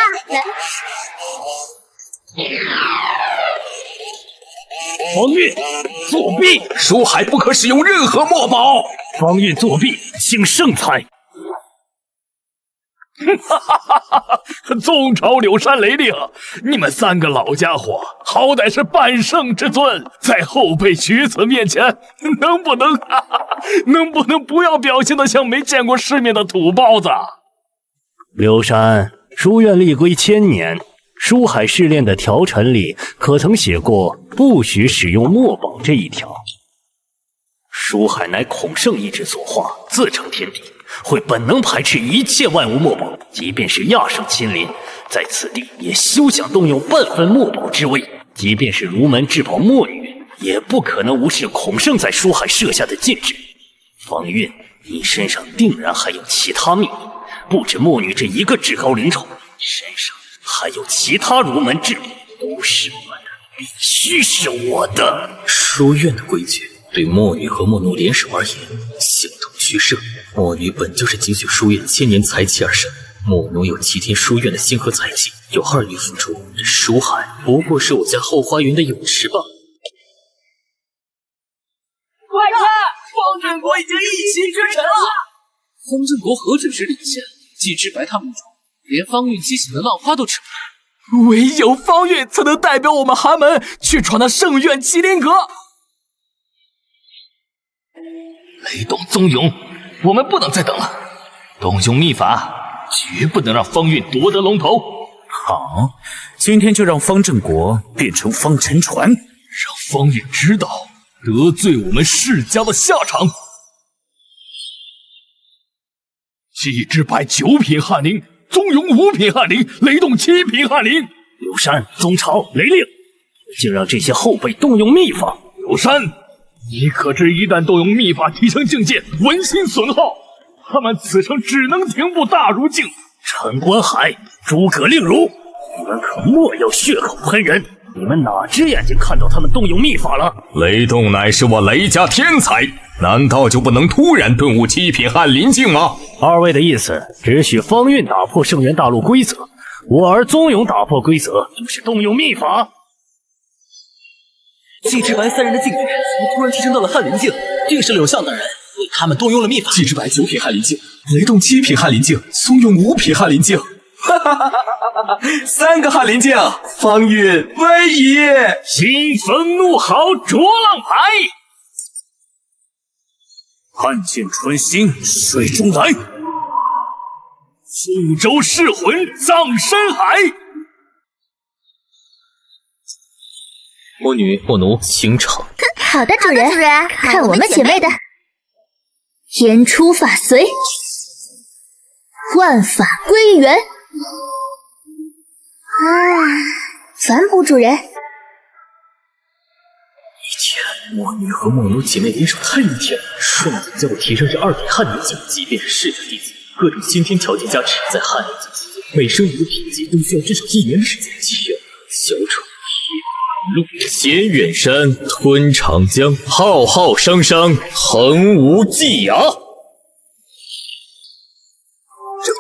方韵作弊，书海不可使用任何墨宝。方韵作弊，请圣裁。哈哈哈哈哈！宗朝、柳山、雷令，你们3个老家伙，好歹是半圣之尊，在后辈曲子面前，能不能不要表现得像没见过世面的土包子？柳山，书院立规1000年，书海试炼的条陈里可曾写过不许使用墨宝这一条？书海乃孔圣意志所化，自成天地，会本能排斥一切万物墨宝，即便是亚圣亲临，在此地也休想动用半分墨宝之威。即便是儒门至宝墨女，也不可能无视孔圣在书海设下的禁制。方韵，你身上定然还有其他秘密，不止墨女这一个至高灵宠，身上还有其他儒门之力，都是我的，必须是我的。书院的规矩对墨女和墨奴联手而言，形同虚设。墨女本就是汲取书院1000年才气而生，墨奴有齐天书院的星河才气，有2女辅助，这书海不过是我家后花园的泳池罢了。快看，方振国已经一骑绝尘了！方振国何止是领先，季之白他们中，连方韵激起的浪花都吃不了。唯有方韵才能代表我们寒门去闯那圣院麒麟阁。雷动、宗勇，我们不能再等了，动用秘法，绝不能让方韵夺得龙头。好，今天就让方振国变成方沉船，让方韵知道得罪我们世家的下场。季之白9品翰林，宗勇5品翰林，雷动7品翰林。柳山、宗朝、雷令，竟让这些后辈动用秘法。柳山，你可知一旦动用秘法提升境界，文心损耗，他们此生只能停步大儒境。陈观海、诸葛令如，你们可莫要血口喷人！你们哪只眼睛看到他们动用秘法了？雷动乃是我雷家天才，难道就不能突然顿悟7品翰林境吗？二位的意思，只许方韵打破圣元大陆规则，我儿宗勇打破规则，就是动用秘法。季之白3人的境界怎么突然提升到了翰林境？定是柳相等人为他们动用了秘法。季之白9品翰林境，雷动7品翰林境，松勇5品翰林境。哈哈哈哈！3个翰林境，方韵威仪，新风怒号浊浪牌，暗箭穿心，水中来。覆舟噬魂葬深海。墨女、墨奴，请场。好的，主人。看我们姐妹的言出法随，万法归元。反哺主人。以前墨女和墨奴姐妹联手太逆天了，双子将我提升至2品翰林境，即便是世家弟子，各种先天条件加持，在翰林境期间，每升一个品级都需要至少1年的时间。天，小丑！路衔远山，吞长江，浩浩汤汤，横无际涯。这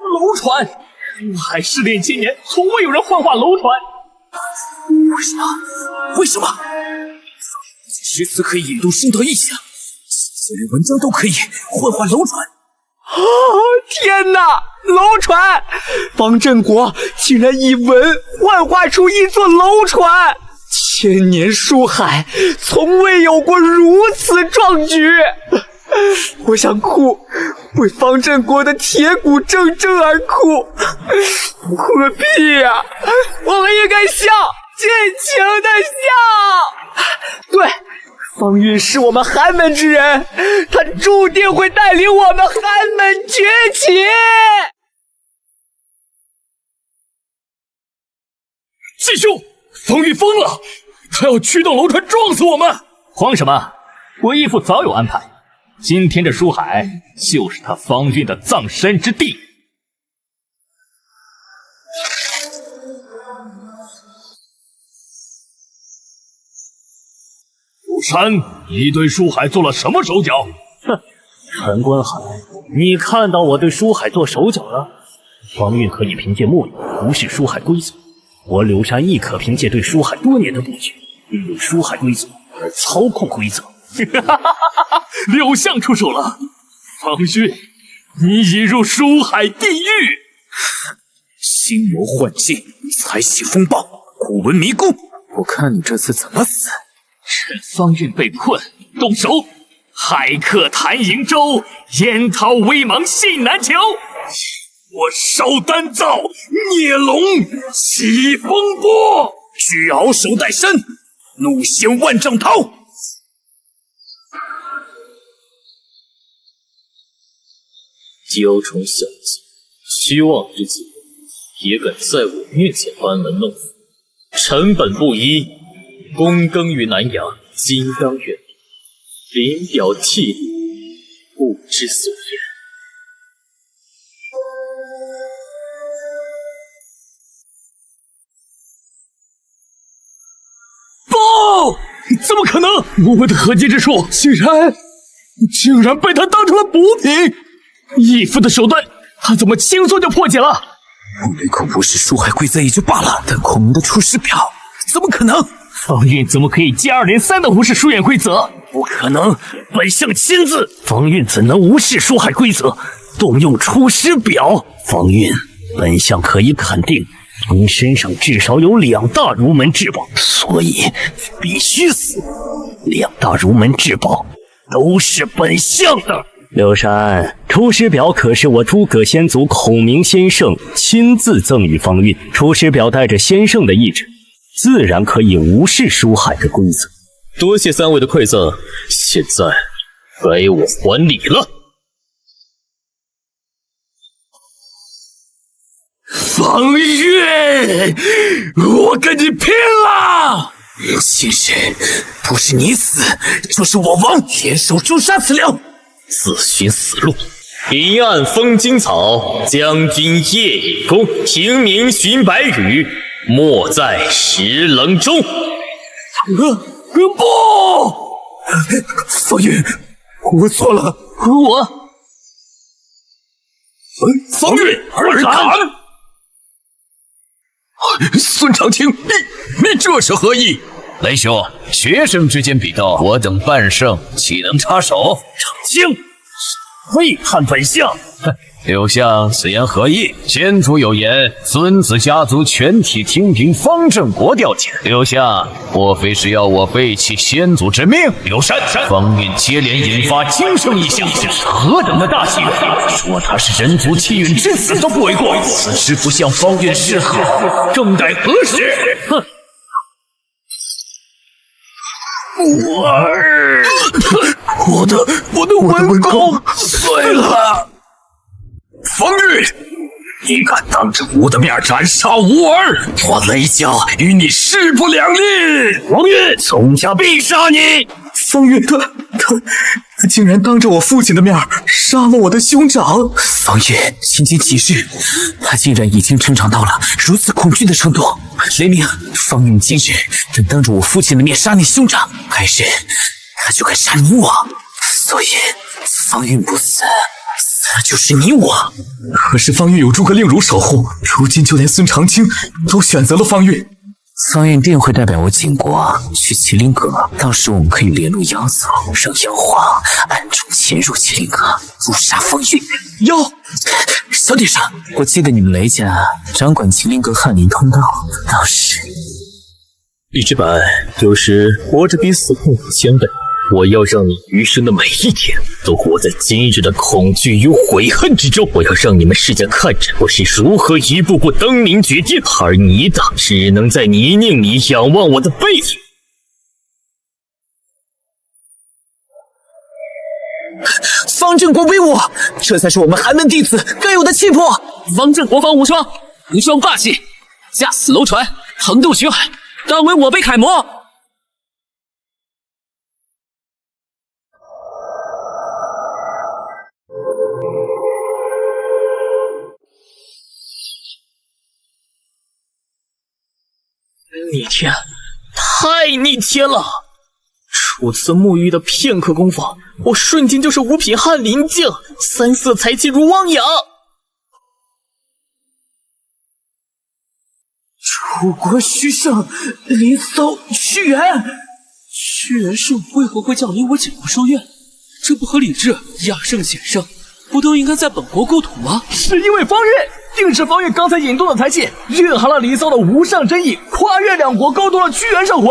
楼船，入海试炼1000年，从未有人幻化楼船。为什么？诗词可以引动圣道意象，就连文章都可以幻化楼船。天哪！楼船！方振国竟然以文幻化出一座楼船，1000年书海从未有过如此壮举。我想哭，为方振国的铁骨铮铮而哭。何必呀？我们应该笑，尽情的笑。对，方韵是我们寒门之人，他注定会带领我们寒门崛起。继兄，方韵疯了，他要驱动楼船撞死我们！慌什么？我义父早有安排，今天这书海就是他方韵的葬身之地。陆山，你对书海做了什么手脚？哼，陈观海，你看到我对书海做手脚了？方韵可以凭借墨影无视书海规则，我柳山亦可凭借对书海多年的布局，利用书海规则而操控规则。柳相出手了，方韵，你已入书海地狱。心魔幻境，才气风暴，古文迷宫。我看你这次怎么死！趁方韵被困，动手！骇客谭瀛洲，烟涛微茫信难求。我烧丹灶，孽龙起风波，巨鳌手带身，怒掀万丈涛。雕虫小技，虚妄之极，也敢在我面前班门弄斧？臣本布衣，躬耕于南阳，金刚远临，临表涕零，不知所言。不，怎么可能？我的合击之术竟然被他当成了补品！义父的手段，他怎么轻松就破解了？我雷口不是书海规则也就罢了，但孔明的出师表怎么可能？方韵怎么可以接二连三的无视书院规则？不可能！本相亲自，方韵怎能无视书海规则，动用出师表？方韵，本相可以肯定，您身上至少有2大儒门至宝，所以必须死。2大儒门至宝都是本相的。刘禅，出师表可是我诸葛先祖孔明先生亲自赠予方韵，出师表带着先生的意志，自然可以无视书海的规则。多谢3位的馈赠，现在该我还礼了。方韵，我跟你拼了！今日不是你死，就是我亡，联手诛杀此两。自寻死路，彼岸风惊草，将军夜引弓，平明寻白羽，莫在石棱中。不，方韵，我错了，方韵，尔敢！孙长青，你这是何意？雷兄，学生之间比斗，我等半圣岂能插手？长青，背叛本相！柳相此言何意？先祖有言，孙子家族全体听凭方正国调遣。柳相，莫非是要我背弃先祖之命？刘禅，方韵接连引发惊生异象，这是何等的大气运！说他是人族气运之子都不为过。此时不向方韵示好，正待何时？哼！我的文弓碎了。方韵，你敢当着吾的面斩杀吾儿，我雷家与你势不两立！方韵，宋家必杀你！方韵，他竟然当着我父亲的面杀了我的兄长！方韵，仅仅几日，他竟然已经成长到了如此恐惧的程度！雷鸣，方韵今日敢当着我父亲的面杀你兄长，还是他就敢杀你我？所以方韵不死，死的就是你我。可是方韵有诸葛令儒守护，如今就连孙长青都选择了方韵。方韵定会代表我晋国去麒麟阁，到时我们可以联络妖族，让妖皇暗中潜入麒麟阁，诛杀方韵。小点声！我记得你们雷家掌管麒麟阁翰林通道，到时一只白，有时活着比死痛苦千倍。我要让你余生的每一天都活在今日的恐惧与悔恨之中。我要让你们世界看着我是如何一步步登临绝巅，而你等只能在泥泞里仰望我的背影。方正国威武，这才是我们寒门弟子该有的气魄。方正国防无双，无双霸气，驾死楼船，横渡血海，当为我辈楷模。逆天，太逆天了！初次沐浴的片刻功夫，我瞬间就是五品翰林境，3色才气如汪洋。楚国虚胜，离骚屈原。屈原圣为何会降临我锦湖书院？这不合理智。亚圣险胜，不都应该在本国故土吗？是因为方韵，定是方韵刚才引动的财气，蕴含了离骚的无上真意，跨越两国，勾动了屈原圣魂。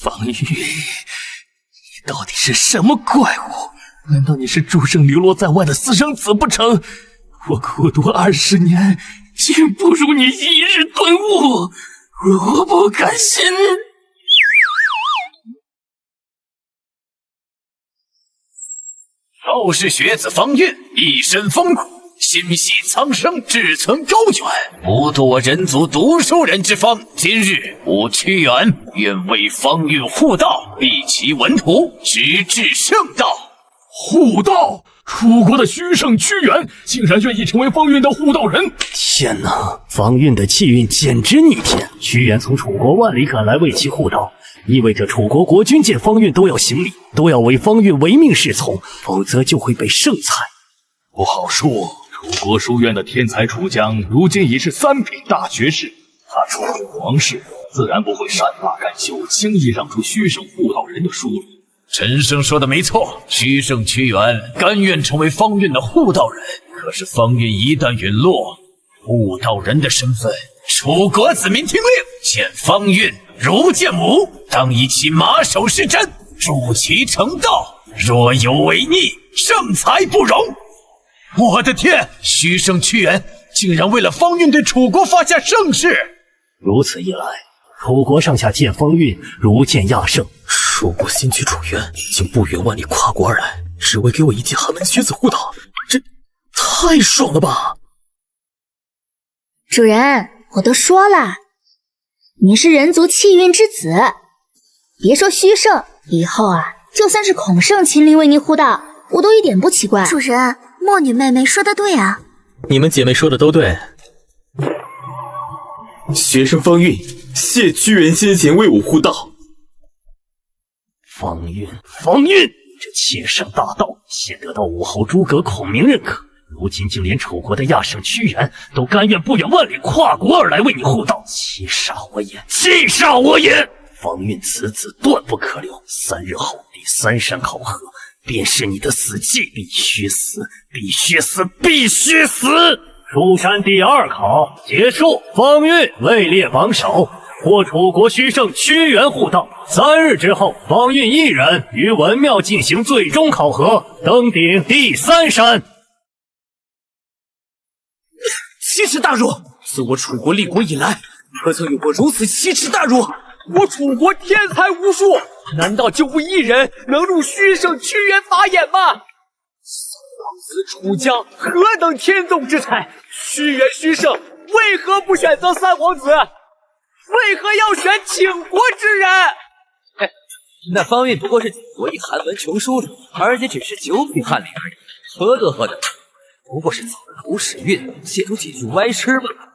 方韵，你到底是什么怪物？难道你是诸生流落在外的私生子不成？我苦读20年，竟不如你一日顿悟，我不甘心。道是学子方韵，一身风骨，心系苍生，志存高远，不堕我人族读书人之方。今日我屈原愿为方韵护道，立其文图，直至圣道。护道？楚国的虚圣屈原竟然愿意成为方韵的护道人！天哪，方韵的气运简直逆天！屈原从楚国万里赶来为其护道，意味着楚国国君见方韵都要行礼，都要为方韵唯命是从，否则就会被圣裁。不好说，楚国书院的天才楚江，如今已是3品大学士，他出身皇室，自然不会善罢甘休，轻易让出虚圣护道人的殊荣。陈生说的没错，虚圣屈原甘愿成为方韵的护道人。可是方韵一旦陨落，护道人的身份，楚国子民听令，见方韵如见母，当以其马首是瞻，助其成道。若有违逆，圣裁不容。我的天，虚圣屈原竟然为了方韵对楚国发下圣誓！如此一来，楚国上下见方韵如见亚圣。楚国先驱楚原竟不远万里跨国而来，只为给我一介寒门学子护道，这太爽了吧！主人，我都说了，你是人族气运之子，别说虚圣，以后就算是孔圣亲临为你护道，我都一点不奇怪。主人，墨女妹妹说的对啊，你们姐妹说的都对。学生方韵谢屈原先前为我护道。方韵，这切上大道，先得到武侯诸葛孔明认可，如今竟连楚国的亚圣屈原都甘愿不远万里跨国而来为你护道，欺煞我也！方韵此子断不可留，3日后第3山考核，便是你的死期，必须死！出山第2考结束，方韵位列榜首，获楚国虚圣屈原护道。3日之后，方韵一人于文庙进行最终考核，登顶第3山。奇耻大辱！自我楚国立国以来，何曾有过如此奇耻大辱？我楚国天才无数，难道就无一人能入虚圣屈原法眼吗？王子楚江何等天纵之才，屈原虚圣为何不选择3皇子？为何要选倾国之人？那方韵不过是国一寒门穷书生，而且只是9品翰林而已，何德何能？不过是走了狗屎运，写出几句歪诗罢了。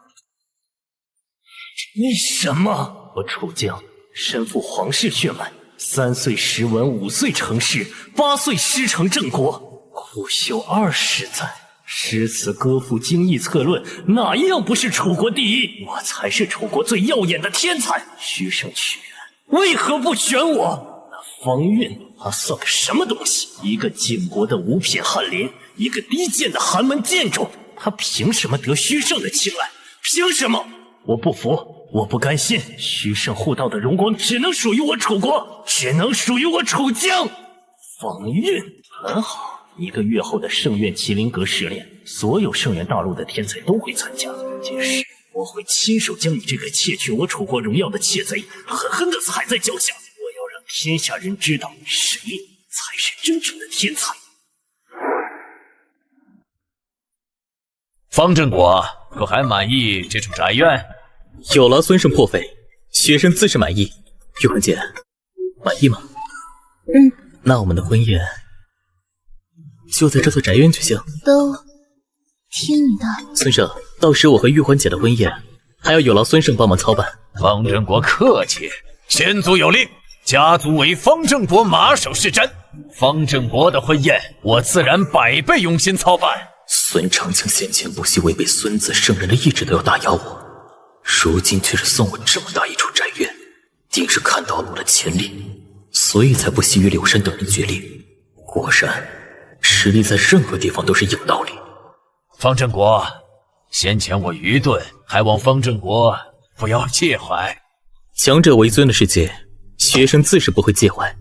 为什么？我楚江身负皇室血脉，3岁识文，5岁成事，8岁师承郑国，苦修20载，诗词歌赋经义策论，哪一样不是楚国第一？我才是楚国最耀眼的天才。虚圣屈原为何不选我？那方韵他算个什么东西？一个晋国的5品翰林，一个低贱的寒门贱种，他凭什么得虚圣的青睐？凭什么？我不服，我不甘心，虚圣护道的荣光只能属于我楚国，只能属于我楚江。方韵很好，1个月后的圣苑麒麟阁试炼，所有圣元大陆的天才都会参加。届时我会亲手将你这个窃取我楚国荣耀的窃贼狠狠地踩在脚下。我要让天下人知道，谁才是真正的天才。方正国可还满意这处宅院？有劳孙胜破费，学生自是满意。玉环姐，满意吗？那我们的婚宴就在这座宅院举行。都听你的。孙胜，到时我和玉环姐的婚宴还要有劳孙胜帮忙操办。方正国客气，先祖有令，家族为方正国马首是瞻。方正国的婚宴，我自然100倍用心操办。孙长青先前不惜违背孙子圣人的意志都要打压我，如今却是送我这么大一处宅院，定是看到了我的潜力，所以才不惜与柳山等人决裂。果然，实力在任何地方都是有道理。方正国，先前我愚钝，还望方正国不要介怀。强者为尊的世界，学生自是不会介怀。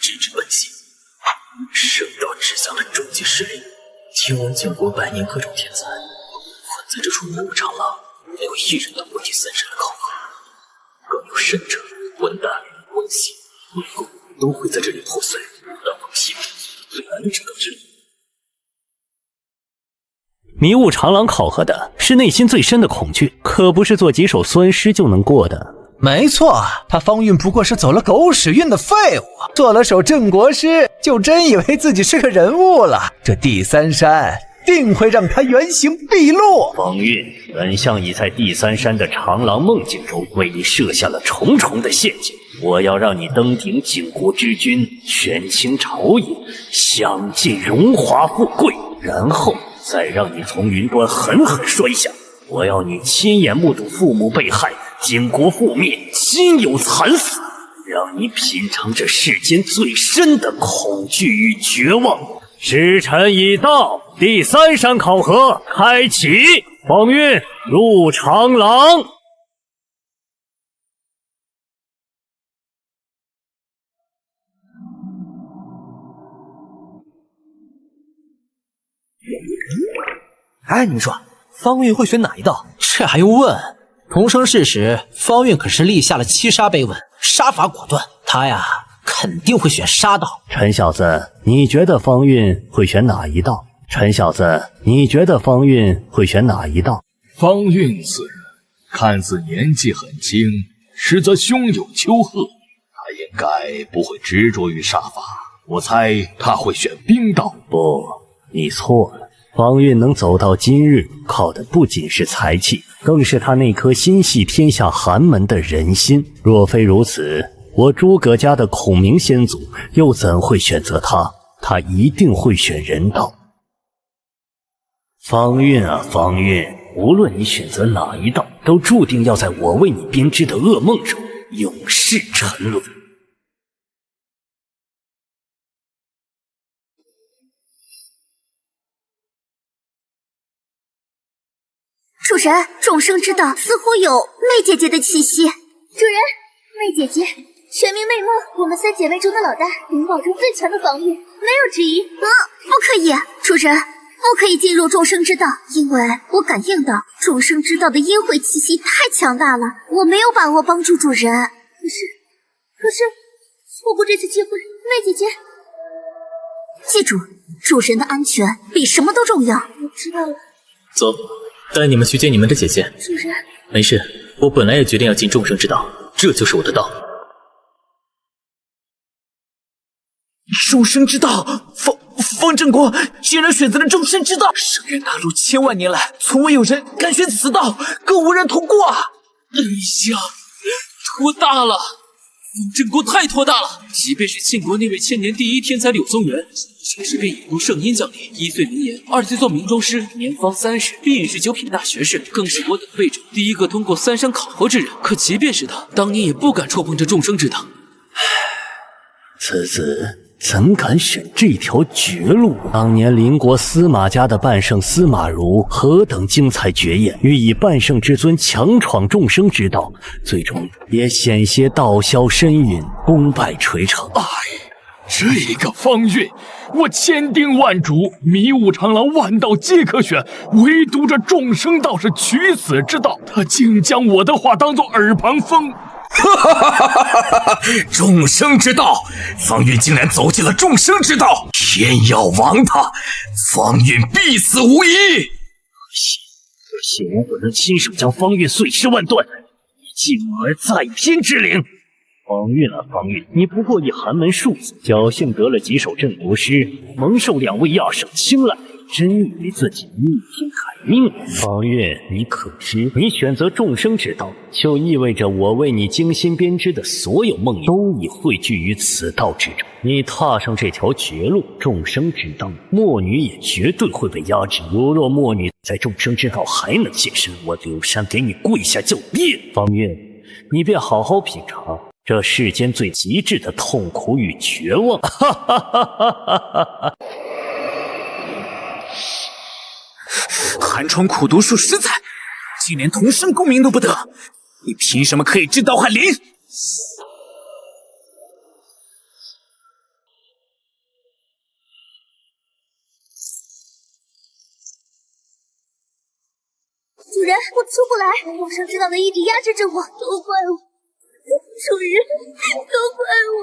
直指本性，圣道指向了终极势力。听闻建国100年各种天才，困在这处迷雾长廊，没有一人通过第3山的考核。更有甚者，文旦、文信、文公都会在这里破碎，让我批判最难的这个之路。迷雾长廊考核的是内心最深的恐惧，可不是做几首酸诗就能过的。没错，他方韵不过是走了狗屎运的废物，做了首镇国诗，就真以为自己是个人物了。这第3山定会让他原形毕露。方韵，本相已在第3山的长廊梦境中为你设下了重重的陷阱。我要让你登顶靖国之君，权倾朝野，享尽荣华富贵，然后再让你从云端狠狠摔下。我要你亲眼目睹父母被害，靖国覆灭，亲友惨死，让你品尝这世间最深的恐惧与绝望。时辰已到，第3山考核开启，方韵入长廊。哎，你们说方韵会选哪一道？这还用问？同生事时，方韵可是立下了7杀碑文，杀伐果断，他呀肯定会选杀道。陈小子，你觉得方韵会选哪一道？陈小子，你觉得方韵会选哪一道？方韵此人看似年纪很轻，实则胸有丘壑，他应该不会执着于杀伐，我猜他会选冰道。不，你错了。方韵能走到今日，靠的不仅是才气，更是他那颗心系天下寒门的人心。若非如此，我诸葛家的孔明先祖又怎会选择他？他一定会选人道。方韵啊，方韵，无论你选择哪一道，都注定要在我为你编织的噩梦中永世沉沦。主人，众生之道似乎有媚姐姐的气息。主人，媚姐姐，全名媚梦，我们3姐妹中的老大，灵宝中最强的防御，没有之一。不可以，主人，不可以进入众生之道，因为我感应到众生之道的阴晦气息太强大了，我没有把握帮助主人。可是，错过这次机会，媚姐姐，记住，主人的安全比什么都重要。我知道了。走。带你们去见你们的姐姐。主人，没事，我本来也决定要进众生之道，这就是我的道。众生之道，方正国竟然选择了众生之道。圣元大陆千万年来，从未有人敢选此道，更无人通过啊！哎呀，托大了！方正国太托大了，即便是庆国那位千年第一天才柳宗元，生时便引入圣婴降临，1岁名言，2岁做明州师，年方30，必是9品大学士，更是我等辈中第一个通过3山考核之人。可即便是他，当年也不敢触碰这众生之道。此子怎敢选这条绝路？当年邻国司马家的半圣司马如何等精彩绝艳，欲以半圣之尊强闯众生之道，最终也险些道消身陨，功败垂成。这个方韵，我千叮万嘱，迷雾长廊万道皆可选，唯独这众生道是取死之道，他竟将我的话当作耳旁风。众生之道，方韵竟然走进了众生之道，天要亡他，方韵必死无疑。可惜我不能亲手将方韵碎尸万段，以继我儿在天之灵。方韵啊，方韵，你不过以寒门庶子，侥幸得了几首镇国诗，蒙受2位亚圣青睐，真以为自己逆天改命？方韵，你可知，你选择众生之道，就意味着我为你精心编织的所有梦魇都已汇聚于此道之中。你踏上这条绝路，众生之道，墨女也绝对会被压制。如若墨女在众生之道还能现身，我柳山给你跪下叫爹！方韵，你便好好品尝这世间最极致的痛苦与绝望。哈哈哈哈哈！寒窗苦读术实在，竟连同生功名都不得，你凭什么可以知道翰林？主人，我出不来，众生之道的一体压制着我，都怪我。主人，都怪我。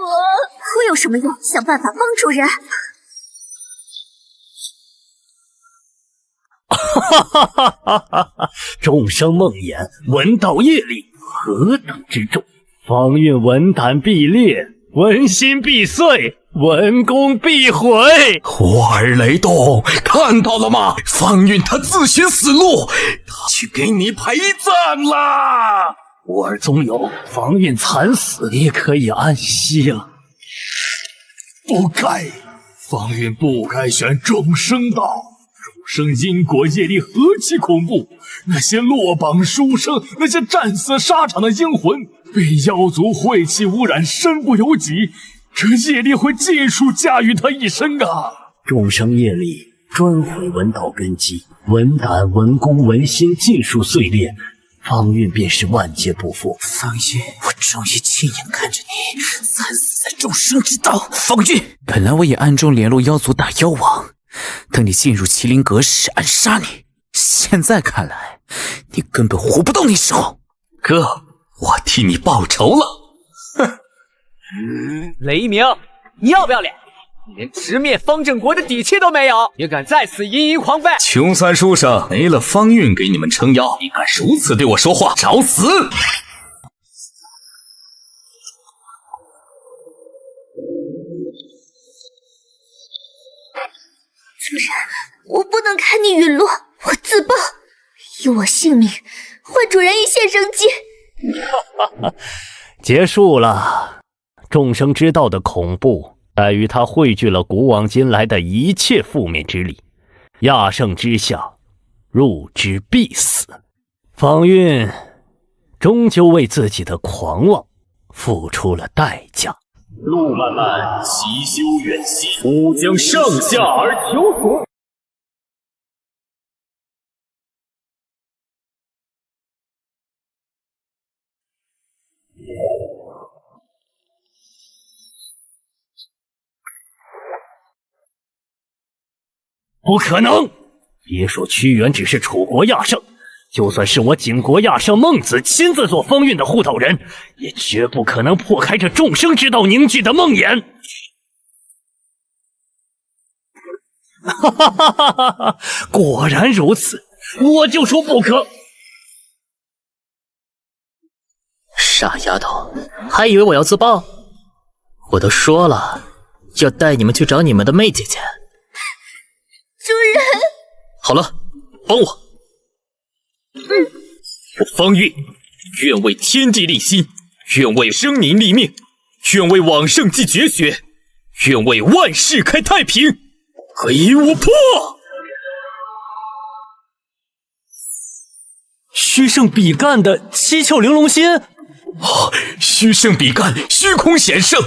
我有什么用？想办法帮主人。哈哈哈哈哈哈！众生梦魇，文道业力何等之重？方韵文胆必裂，文心必碎，文功必毁。火儿雷动，看到了吗？方韵他自寻死路，他去给你陪葬啦！我儿总有，方韵惨死，你可以安息了。不该，方韵不该选众生道。众生因果业力何其恐怖！那些落榜书生，那些战死沙场的英魂，被妖族晦气污染，身不由己。这业力会尽数驾驭他一生啊！众生业力专毁文道根基，文胆、文功、文心尽数碎裂，方韵便是万劫不复。方韵，我终于亲眼看着你惨死在众生之道。方韵，本来我也暗中联络妖族大妖王，等你进入麒麟阁时暗杀你，现在看来你根本活不到那时候。哥，我替你报仇了。哼！雷鸣，你要不要脸？你连直面方正国的底气都没有，也敢在此淫淫狂吠！穷酸书生，没了方韵给你们撑腰，你敢如此对我说话，找死！主人，我不能看你陨落，我自爆，以我性命换主人一线生机。结束了。众生之道的恐怖在于它汇聚了古往今来的一切负面之力，亚圣之下，入之必死。方韵终究为自己的狂妄付出了代价。路漫漫，其修远兮，吾将上下而求索。不可能！别说屈原只是楚国亚圣，就算是我景国亚圣孟子亲自做方韵的护道人，也绝不可能破开这众生之道凝聚的梦魇。哈哈哈哈哈哈！果然如此，我就说不可。傻丫头，还以为我要自爆？我都说了，要带你们去找你们的妹姐姐。主人，好了，帮我。我方韵，愿为天地立心，愿为生民立命，愿为往圣继绝学，愿为万世开太平。给我破！虚圣比干的七窍玲珑心。虚圣比干，虚空显圣，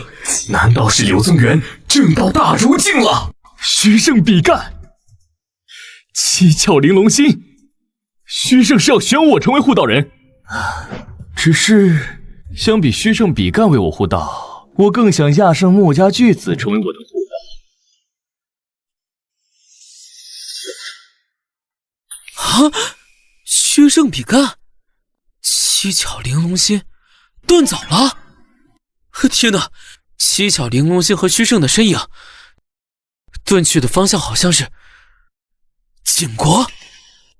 难道是柳宗元正道大如镜了？虚圣比干，七窍玲珑心，虚圣是要选我成为护道人，只是相比虚圣比干为我护道，我更想亚圣墨家巨子成为我的护道。啊！虚圣比干，七巧玲珑心断早了！天哪！七巧玲珑心和虚圣的身影断去的方向好像是景国。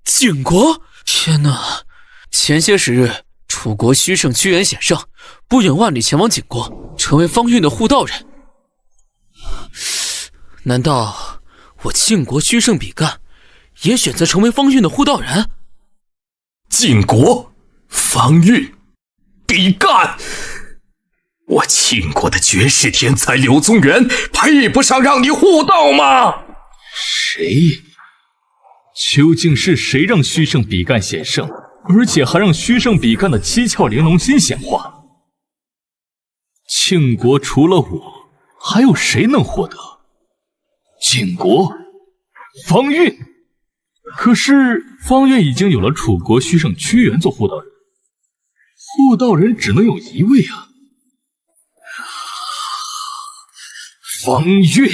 景国！天哪！前些时日，楚国虚圣屈原险胜，不远万里前往景国，成为方韵的护道人。难道我晋国虚圣比干也选择成为方韵的护道人？晋国、方韵、比干，我晋国的绝世天才柳宗元配不上让你护道吗？谁？究竟是谁让虚圣比干显圣，而且还让虚圣比干的七窍玲珑心显化？庆国除了我，还有谁能获得？晋国、方韵，可是方韵已经有了楚国虚圣屈原做护道人，护道人只能有一位啊！方韵，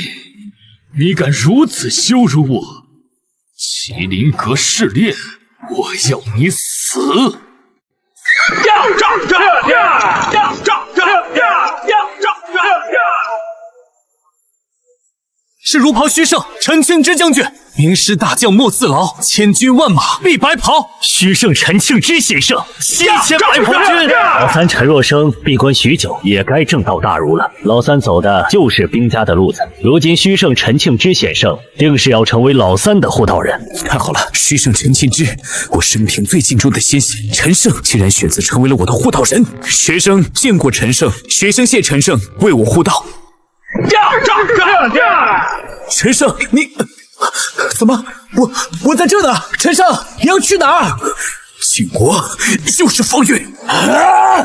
你敢如此羞辱我！麒麟阁试炼，我要你死！是如袍虚圣陈庆之将军，名师大将莫自劳，千军万马必白袍。虚圣陈庆之显圣，7000白袍军。老三陈若生闭关许久，也该正道大儒了。老三走的就是兵家的路子，如今虚圣陈庆之显圣，定是要成为老三的护道人。太好了，虚圣陈庆之，我生平最敬重的先贤陈胜，竟然选择成为了我的护道人。学生见过陈胜，学生谢陈胜为我护道。陈胜，你怎么？我在这呢。陈胜，你要去哪儿？晋国就是方韵啊！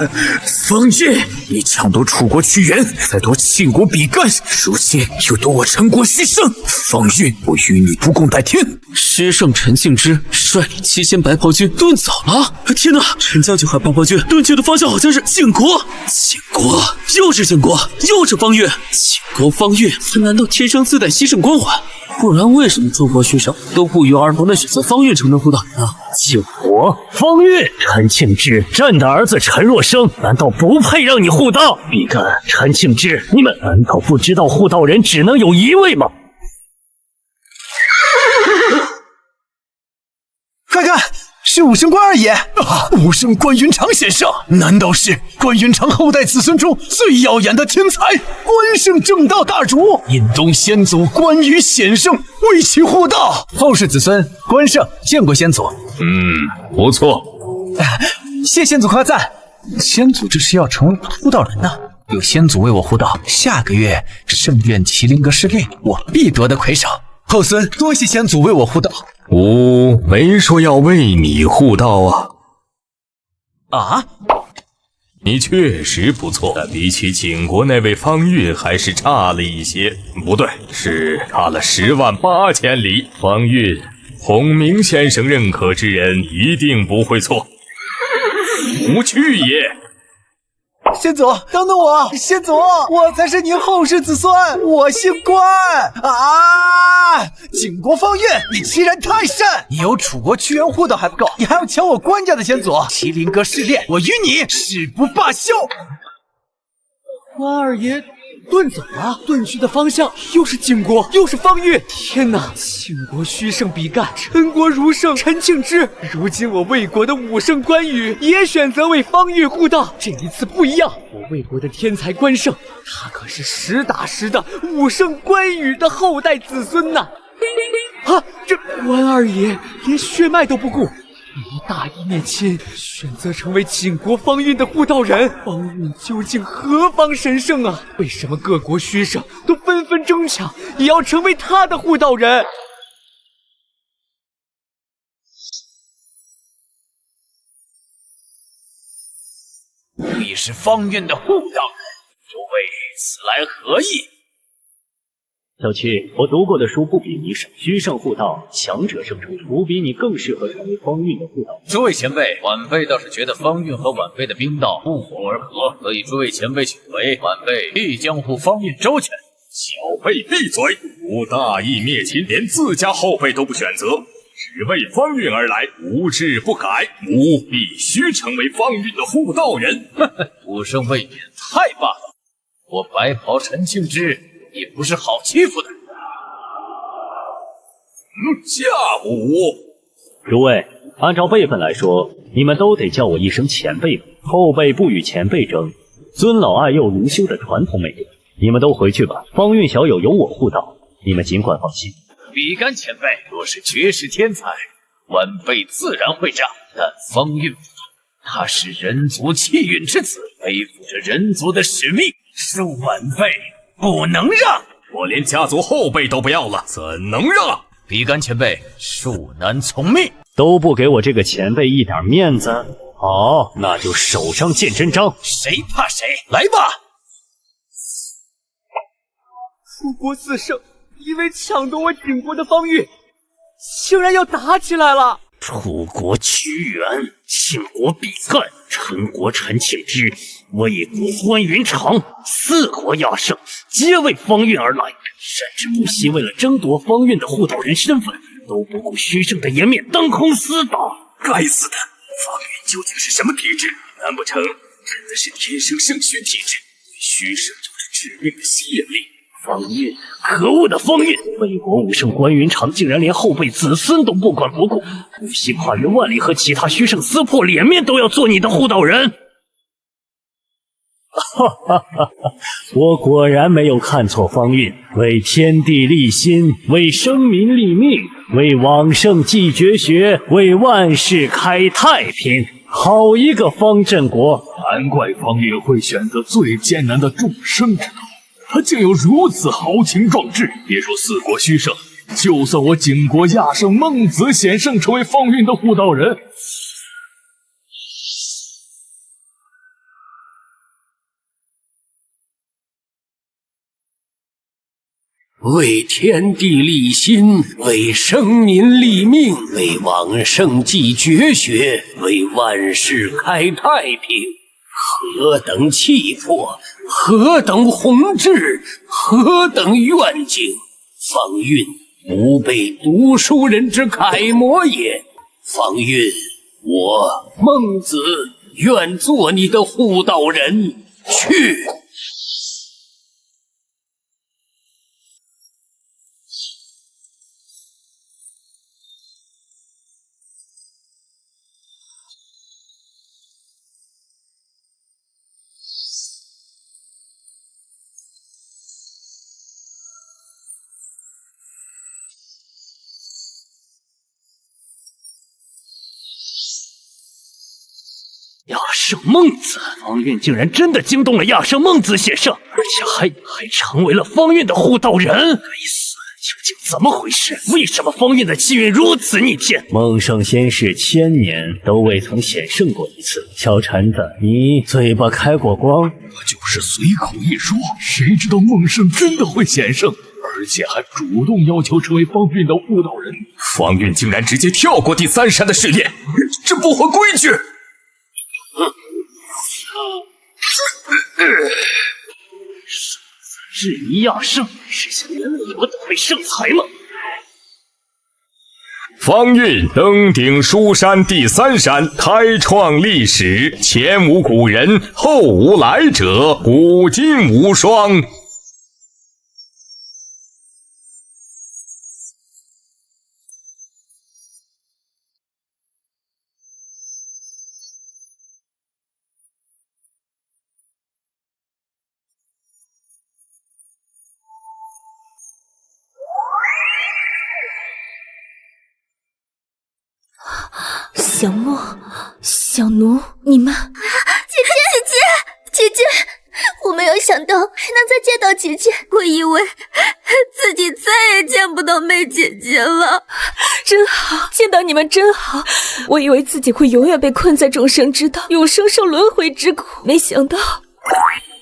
方韵，你抢夺楚国屈原，再夺晋国比干，如今又夺我陈国虚圣。方韵，我与你不共戴天！虚圣陈庆之率领7000白袍军遁走了。天哪！陈将军和白袍军遁去的方向好像是晋国。晋国，又是晋国，又是方韵。晋国方韵，他难道天生自带西圣光环？不然为什么诸国虚圣都不约而同的选择方韵成为护道人啊？晋国方韵，陈庆之，朕的儿子陈若生，难道不配让你护道？比干、陈庆之，你们难道不知道护道人只能有一位吗？快看，是武生关二爷！武生关云长先生，难道是关云长后代子孙中最耀眼的天才，关圣正道大儒？引东先祖关羽显圣，为其护道。后世子孙关圣见过先祖。不错。谢先祖夸赞。先祖这是要成为护道人呢。有先祖为我护道，下个月圣苑麒麟阁试炼，我必夺得魁首。后孙多谢先祖为我护道。没说要为你护道啊。啊？你确实不错，但比起晋国那位方韵还是差了一些。不对，是差了108000里。方韵，孔明先生认可之人一定不会错。不去也。先祖，等等我！先祖，我才是您后世子孙，我姓关啊！晋国方韵，你欺人太甚！你有楚国屈原护道还不够，你还要抢我关家的先祖！麒麟阁试炼，我与你誓不罢休！关二爷遁走了，遁去的方向又是晋国，又是方韵。天哪！晋国虚圣比干，陈国儒圣陈庆之，如今我魏国的武圣关羽也选择为方韵护道。这一次不一样，我魏国的天才关胜，他可是实打实的武圣关羽的后代子孙呐！啊，这关二爷连血脉都不顾，以大义灭亲，选择成为晋国方韵的护道人。方韵究竟何方神圣啊？为什么各国虚圣都纷纷争抢，也要成为他的护道人？你是方韵的护道人，诸位此来何意？小七，我读过的书不比你少。虚圣护道，强者胜出，无比你更适合成为方韵的护道。诸位前辈，晚辈倒是觉得方韵和晚辈的兵道不谋而合，所以诸位前辈请回，晚辈必将护方韵周全。小辈闭嘴！吾大义灭亲，连自家后辈都不选择，只为方韵而来，无志不改。吾必须成为方韵的护道人。武圣未免太霸道，我白袍陈庆之也不是好欺负的。驾吾！诸位，按照辈分来说，你们都得叫我一声前辈吧。后辈不与前辈争，尊老爱幼如修的传统美德。你们都回去吧，方韵小友有我护道，你们尽管放心。比干前辈若是绝世天才，晚辈自然会让。但方韵不同，他是人族气运之子，背负着人族的使命，恕晚辈不能让。我连家族后辈都不要了，怎能让？比干前辈恕难从命。都不给我这个前辈一点面子？好，那就手上见真章。谁怕谁？来吧！楚国4圣因为抢夺我景国的方域，竟然要打起来了。楚国屈原，晋国比干，陈国陈庆之，魏国关云长，4国亚圣皆为方韵而来，甚至不惜为了争夺方韵的护道人身份，都不顾虚圣的颜面，当空厮打。该死的！方韵究竟是什么体质？难不成真的是天生圣虚体质？虚圣有着致命的吸引力。方韵，可恶的方韵！魏国武圣关云长竟然连后辈子孙都不管不顾，不惜跨越万里和其他虚圣撕破脸面，都要做你的护道人！哈哈哈哈！我果然没有看错方韵，为天地立心，为生民立命，为往圣继绝学，为万世开太平。好一个方镇国！难怪方韵会选择最艰难的众生之道。他竟有如此豪情壮志！别说4国虚圣，就算我景国亚圣孟子显圣成为方韵的护道人，为天地立心，为生民立命，为往圣继绝学，为万世开太平。何等气魄，何等宏志，何等愿景！方韵，吾辈读书人之楷模也。方韵，我孟子愿做你的护道人，去！亚圣孟子，方韵竟然真的惊动了亚圣孟子显圣，而且还成为了方韵的护道人。该死，究竟怎么回事？为什么方韵的气运如此逆天？孟圣先世1000年都未曾显圣过一次。小蝉子，你嘴巴开过光？他就是随口一说，谁知道孟圣真的会显圣，而且还主动要求成为方韵的护道人。方韵竟然直接跳过第3山的试炼，这不合规矩！质疑亚圣，是想连累我等位圣才吗？方韵登顶书山第3山，开创历史，前无古人，后无来者，古今无双。小莫、小奴，你们……姐姐，我没有想到还能再见到姐姐，我以为自己再也见不到妹姐姐了。真好，见到你们真好。我以为自己会永远被困在众生之道，永生受轮回之苦，没想到……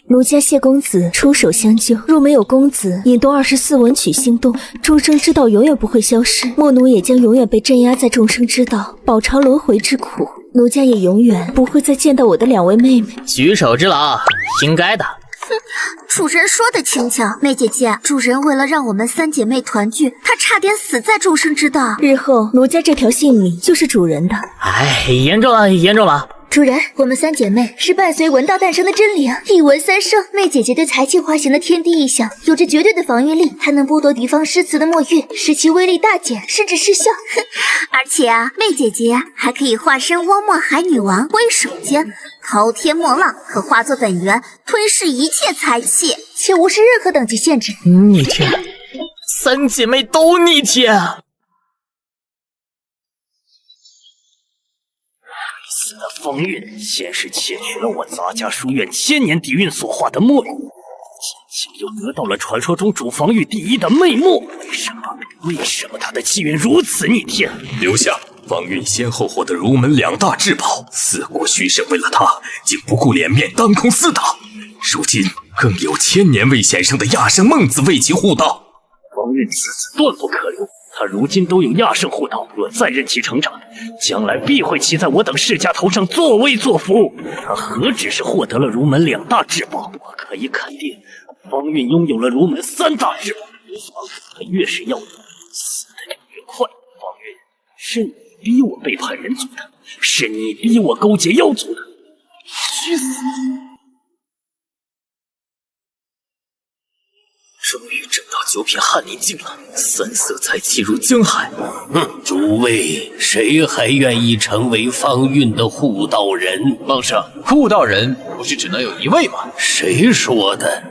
奴家谢公子出手相救，若没有公子引动24文曲心动，众生之道永远不会消失，莫奴也将永远被镇压在众生之道，饱尝轮回之苦。奴家也永远不会再见到我的2位妹妹。举手之劳，应该的。哼，主人说的轻巧，妹姐姐，主人为了让我们3姐妹团聚，她差点死在众生之道。日后奴家这条性命就是主人的。哎，严重了，严重了。主人，我们3姐妹是伴随文道诞生的真灵，一文3圣。妹姐姐对财气化形的天地异象有着绝对的防御力，还能剥夺敌方诗词的墨韵，使其威力大减，甚至失效。而且啊，妹姐姐还可以化身汪漠海女王，挥手间滔天墨浪可化作本源，吞噬一切财气，且无视任何等级限制。你这三姐妹都逆天。死的风韵先是窃取了我杂家书院千年底蕴所化的墨玉，现又得到了传说中主防御第一的魅墨。为什么他的气运如此逆天？留下，方韵先后获得儒门2大至宝，4国虚神为了他，竟不顾脸面，当空厮打。如今更有千年未显圣的亚圣孟子为其护道。方韵此子断不可留。他如今都有亚圣护道，若再任其成长，将来必会骑在我等世家头上作威作福。他何止是获得了儒门2大至宝，我可以肯定，方韵拥有了儒门3大至宝。他越是要死的就越快。方韵，是你逼我背叛人族的，是你逼我勾结妖族的，去死！终于整到9品翰林境了，3色才气入江海。哼，诸位，谁还愿意成为方韵的护道人？孟生，护道人不是只能有1位吗？谁说的？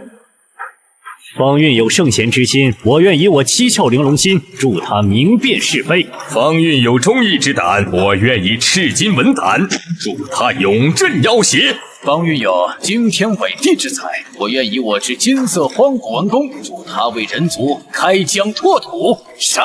方韵有圣贤之心，我愿以我7窍玲珑心助他明辨是非。方韵有忠义之胆，我愿以赤金文胆助他永镇妖邪。方韵有惊天伟地之才，我愿以我之金色荒古文功助他为人族开疆拓土。善。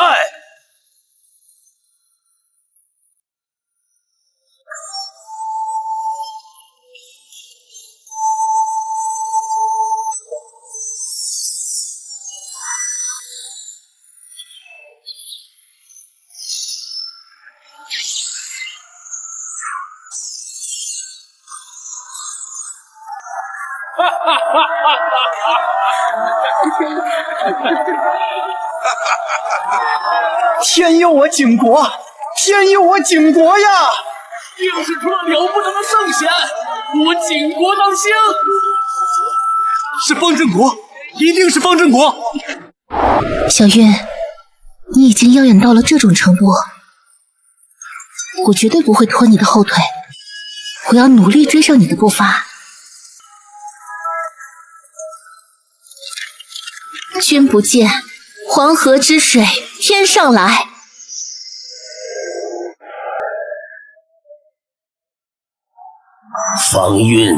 天佑我景国！天佑我景国呀！映射出了了不得的圣贤，我景国当兴！是方正国，一定是方正国！小韵，你已经妖眼到了这种程度，我绝对不会拖你的后腿，我要努力追上你的步伐。君不见，黄河之水天上来。方韵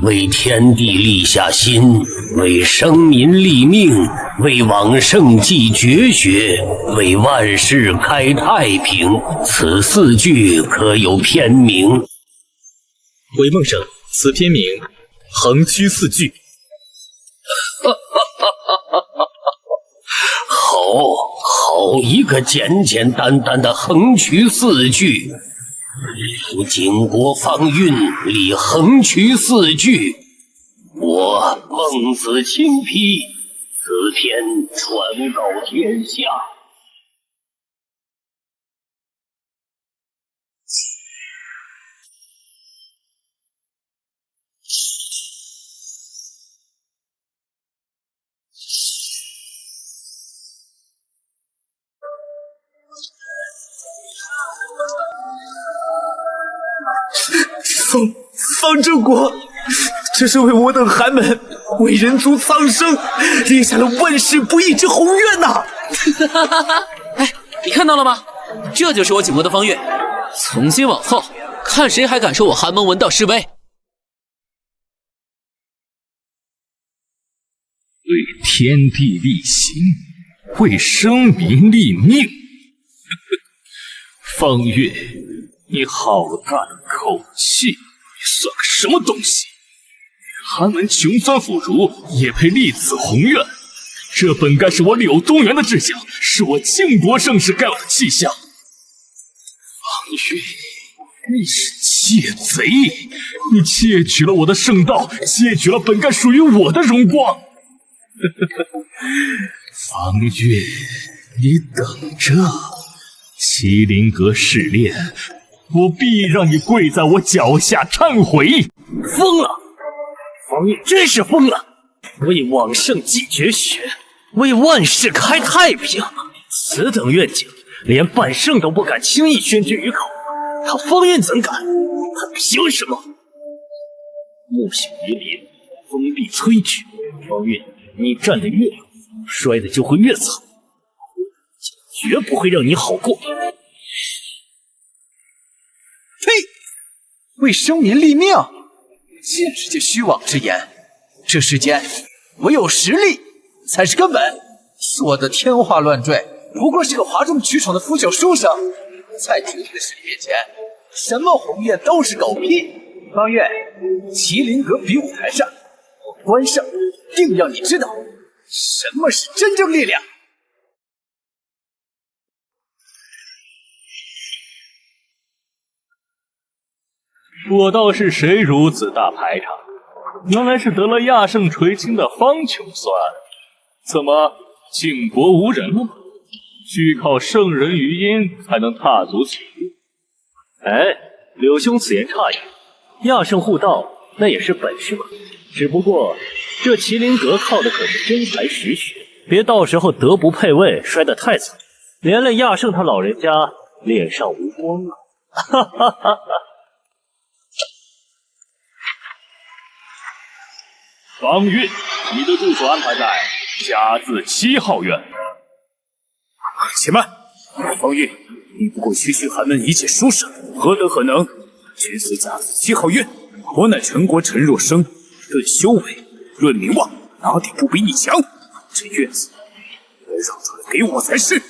为天地立下心，为生民立命，为往圣继绝学，为万世开太平。此4句可有篇名？回梦生，此篇名《横驱4句》。好一个简简单单的横驱4句！景国方韵立横驱4句，我孟子亲批，此篇传告天下。方正国，这是为我等寒门，为人族苍生立下了万世不易之宏愿呐！哎，你看到了吗？这就是我景国的方韵。从今往后，看谁还敢说我寒门文道示威！为天地立心，为生民立命。方韵，你好大的口气！你算个什么东西？寒门穷酸腐儒也配立此宏愿？这本该是我柳宗元的志向，是我庆国盛世该有的气象。方韵，你是窃贼！你窃取了我的圣道，窃取了本该属于我的荣光。方韵，你等着，麒麟阁试炼，我必让你跪在我脚下忏悔。疯了！方韵真是疯了！为往圣继绝学，为万世开太平，此等愿景，连半圣都不敢轻易宣之于口。他方韵怎敢？他凭什么？木朽于林，风必摧之。方韵，你站得越远，摔得就会越惨。绝不会让你好过。呸！为生民立命，尽是些虚妄之言。这世间唯有实力才是根本。说的天花乱坠，不过是个哗众取宠的腐朽书生。在绝对的实力面前，什么鸿雁都是狗屁。方月，麒麟阁比武台上，我关胜定让你知道什么是真正力量。我倒是谁如此大排场，原来是得了亚圣垂青的方琼算，怎么晋国无人了吗？需靠圣人余音才能踏足其地。哎，柳兄此言差矣，亚圣护道那也是本事嘛，只不过这麒麟阁靠的可是真才实学，别到时候德不配位摔得太惨，连累亚圣他老人家脸上无光了。哈哈哈哈！方韵，你的住所安排在甲字7号院。且慢，方韵，你不过区区寒门一介书生，何德何能居此甲字7号院？我乃陈国陈若生，论修为，论名望，哪点不比你强？这院子该让出来给我才是。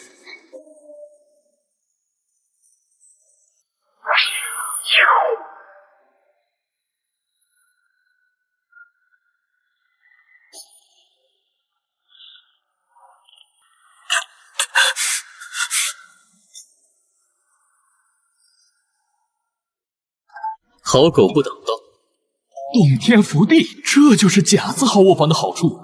好狗不等道，洞天福地，这就是甲字号卧房的好处。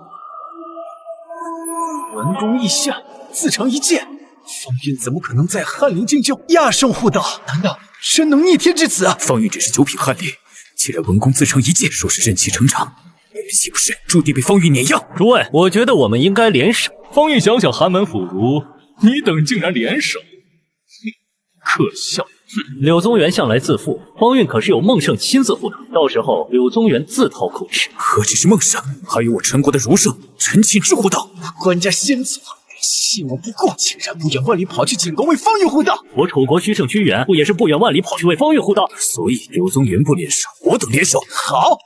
文攻义下，自成一剑。方韵怎么可能在翰林进就亚圣护道？难道真能逆天至此？方韵只是9品翰林，既然文功自成一剑，说是任其成长，你们岂不是注定被方韵碾压？诸位，我觉得我们应该联手。方韵想想寒门腐儒，你等竟然联手，可笑！柳宗元向来自负，方韵可是有孟胜亲自护导，到时候柳宗元自讨口吃。何止是孟胜，还有我陈国的儒圣陈庆之护道。官家先祖信我不过，竟然不远万里跑去景宫为方韵护道。我楚国虚圣屈原不也是不远万里跑去为方韵护道？所以柳宗元不联手，我等联手。好。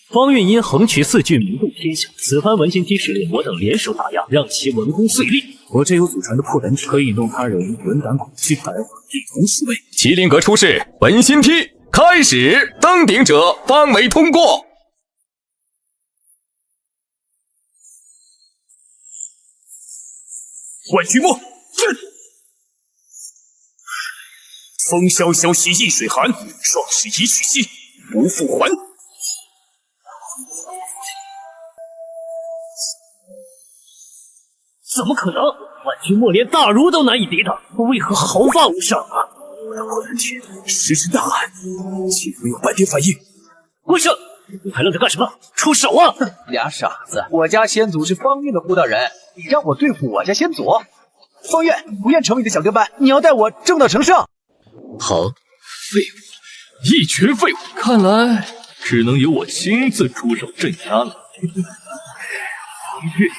方韵因横渠4句名动天下，此番文心梯实力，我等联手打压，让其文功碎裂。我这有祖传的破本体，可以引动他人文胆恐惧，来往一同数位。麒麟阁出世，文心梯开始，登顶者方为通过。万巨墨，风萧萧兮易水寒，壮士一去兮不复还。怎么可能？万军莫连大儒都难以抵挡，为何毫发无伤啊？我的破蓝天石沉大海，竟没有半点反应。关胜，你还愣着干什么？出手啊！俩傻子，我家先祖是方韵的护道人，你让我对付我家先祖？方韵，不愿成为你的小跟班，你要带我正道成圣。好，废物，一群废物，看来只能由我亲自出手镇压了。方韵，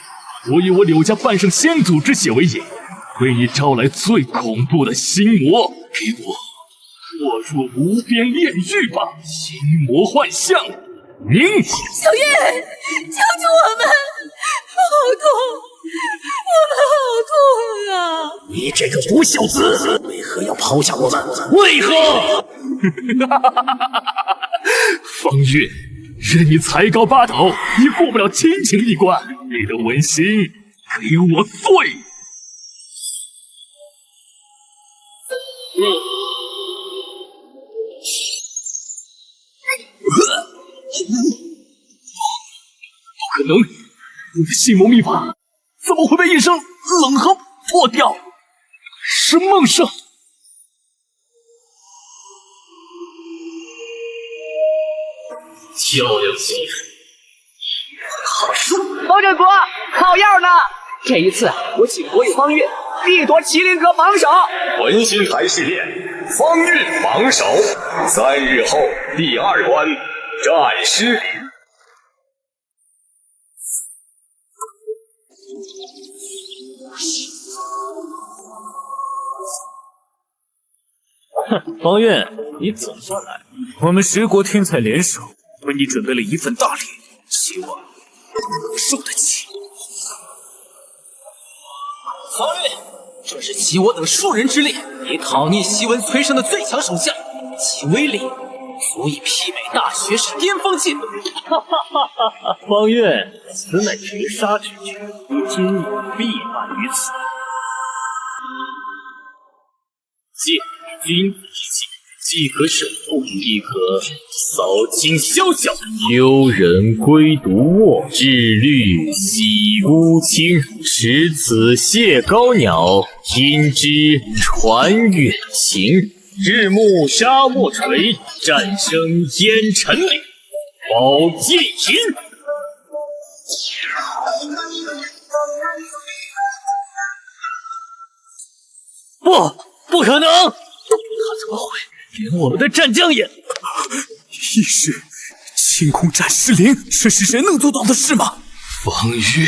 我以我柳家半圣先祖之血为引，为你招来最恐怖的心魔，给我落入无边炼狱吧！心魔幻象，凝血。小月，救救我们！好痛，我们好痛啊！你这个不孝子，为何要抛下我们？为何？方韵，任你才高八斗，也过不了亲情一关。你的文心，给我碎！不可能！我的心魔秘法怎么会被一声冷哼破掉？是孟胜！较量技术，好术！方振国，靠药呢！这一次我请国有方韵，必夺麒麟阁榜首。文心台试炼，方韵榜首。3日后第2关战狮岭。哼，方韵，你总算来了。我们10国天才联手，为你准备了一份大礼，希望能受得起。方韵，这是集我等数人之力，以讨逆檄文崔胜的最强手下，其威力足以媲美大学士巅峰境。哈哈哈哈哈！方韵，此乃绝杀之举，你今日必败于此。借君子之气，既可守护，亦可扫清宵小。幽人归独卧，至绿洗乌青。持此谢高鸟，因之传远行。日暮沙漠垂，战声烟尘里。宝剑营。不可能！他怎么会连我们的战将也？亦是清空战尸灵，这是人能做到的事吗？方韵，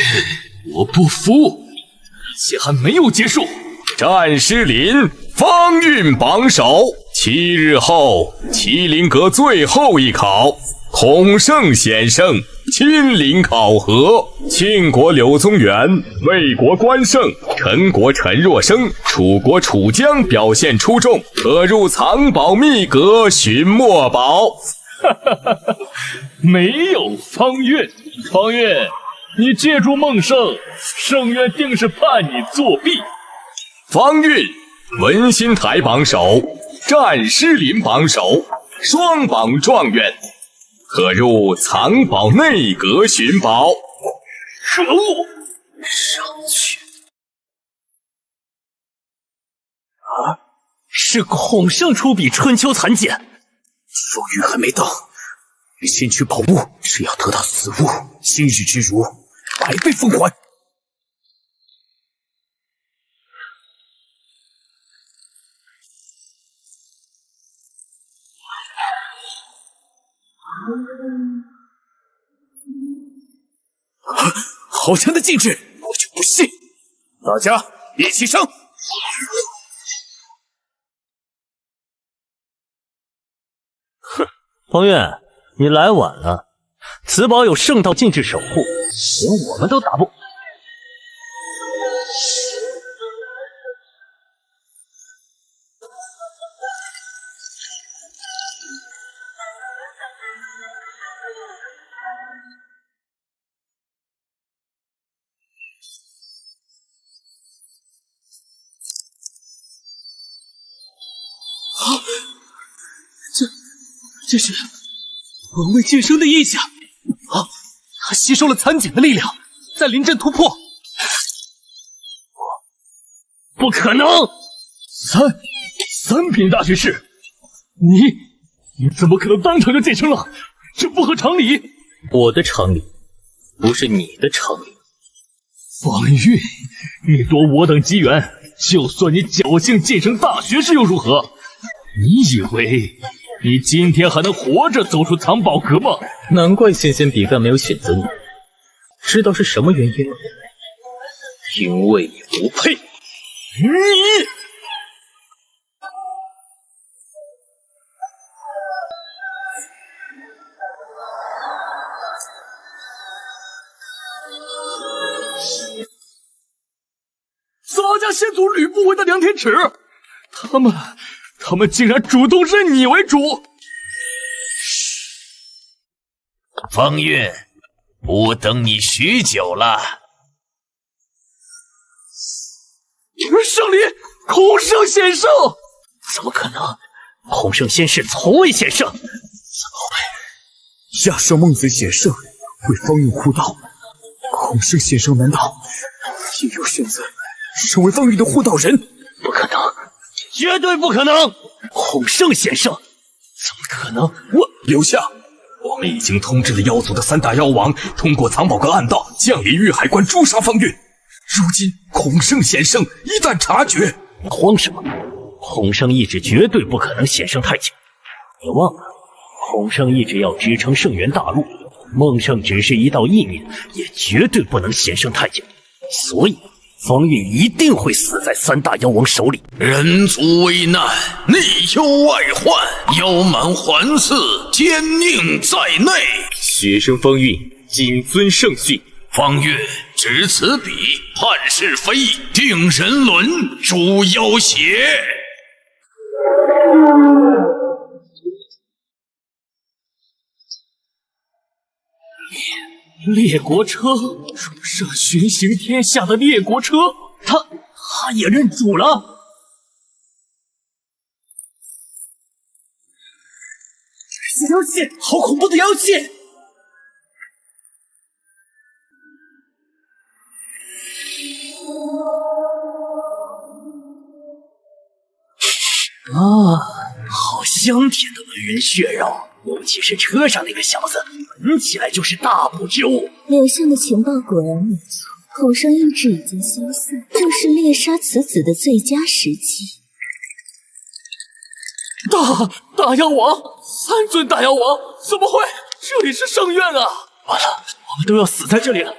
我不服，一切还没有结束。战尸林，方韵榜首。7日后，麒麟阁最后一考，孔圣显圣亲临考核。庆国柳宗元、魏国关胜、陈国陈若生、楚国楚江表现出众，可入藏宝秘阁寻墨宝。哈哈哈哈！没有方韵，方韵，你借助孟胜，圣院定是判你作弊。方韵，文心台榜首，战尸林榜首，双榜状元，可入藏宝内阁寻宝。可恶！上去！啊！是孔圣出笔春秋残简。风雨还没到，你先取宝物，只要得到此物，今日之辱百倍奉还。好强的劲质，我就不信！大家一起上！哼，方韵，你来晚了。此宝有圣道禁制守护，连我们都打不。这是王位晋升的印象啊！他吸收了残简的力量，在临阵突破。不可能！三品大学士，你怎么可能当场就晋升了？这不合常理。我的常理，不是你的常理。方韵，你夺我等机缘，就算你侥幸晋升大学士又如何？你以为你今天还能活着走出藏宝阁吗？难怪仙仙比干没有选择你，知道是什么原因吗？因为你不配。你洒家先祖吕不韦的梁天尺，他们竟然主动认你为主。方韵，我等你许久了。胜利，孔圣显圣！怎么可能？孔圣先世从未显圣，怎么会？亚圣孟子显圣，为方韵护道。孔圣显圣，难道也有选择成为方韵的护道人？不可能，绝对不可能！孔圣显圣，怎么可能？留下！我们已经通知了妖族的3大妖王，通过藏宝阁暗道降临玉海关诛杀方韵。如今孔圣显圣，一旦察觉，慌什么？孔圣意志绝对不可能显圣太久。别忘了，孔圣意志要支撑圣元大陆，孟圣只是一道意念，也绝对不能显圣太久。所以方韵一定会死在三大妖王手里。人族危难，内忧外患，妖蛮环伺，奸佞在内。学生方韵谨遵圣训。方韵只此笔，判是非，定人伦，诛妖邪。列国车，主社巡行天下的列国车，他也认主了。这是妖气，好恐怖的妖气！好香甜的文人血肉，尤其是车上那个小子，闻起来就是大补之物。柳相的情报果然没错，口上意志已经消散，正是猎杀此子的最佳时机。大妖王，3尊大妖王，怎么会？这里是圣院啊！完了，我们都要死在这里了。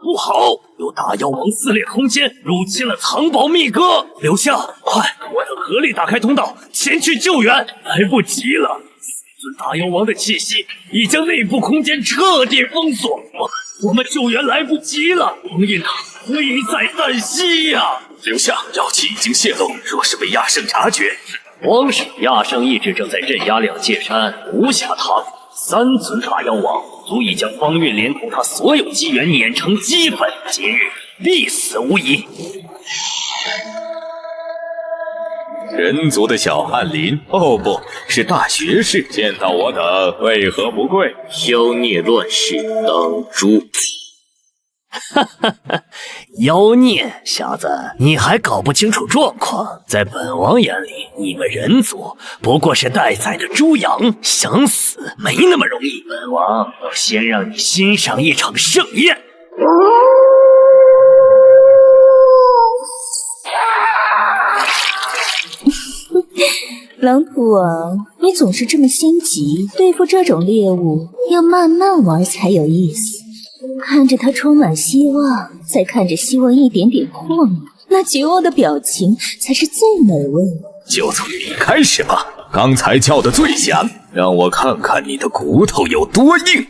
不好，有大妖王撕裂空间，入侵了藏宝密阁。刘相，快，我要合力打开通道，前去救援。来不及了，4尊大妖王的气息已将内部空间彻底封锁，我们救援来不及了。王印堂危在旦夕呀！刘相，妖气已经泄露，若是被亚圣察觉，皇上，亚圣一直正在镇压两界山，无暇他顾。3尊大妖王足以将方韵连同他所有机缘碾成齑粉，今日必死无疑。人族的小翰林，哦不是大学士，见到我等为何不跪？妖孽乱世，当诛！妖孽，小子，你还搞不清楚状况。在本王眼里，你们人族不过是待宰的猪羊，想死没那么容易。本王要先让你欣赏一场盛宴。狼图王，你总是这么心急，对付这种猎物要慢慢玩才有意思。看着他充满希望，再看着希望一点点破灭，那绝望的表情才是最美味。就从你开始吧，刚才叫的最响，让我看看你的骨头有多硬。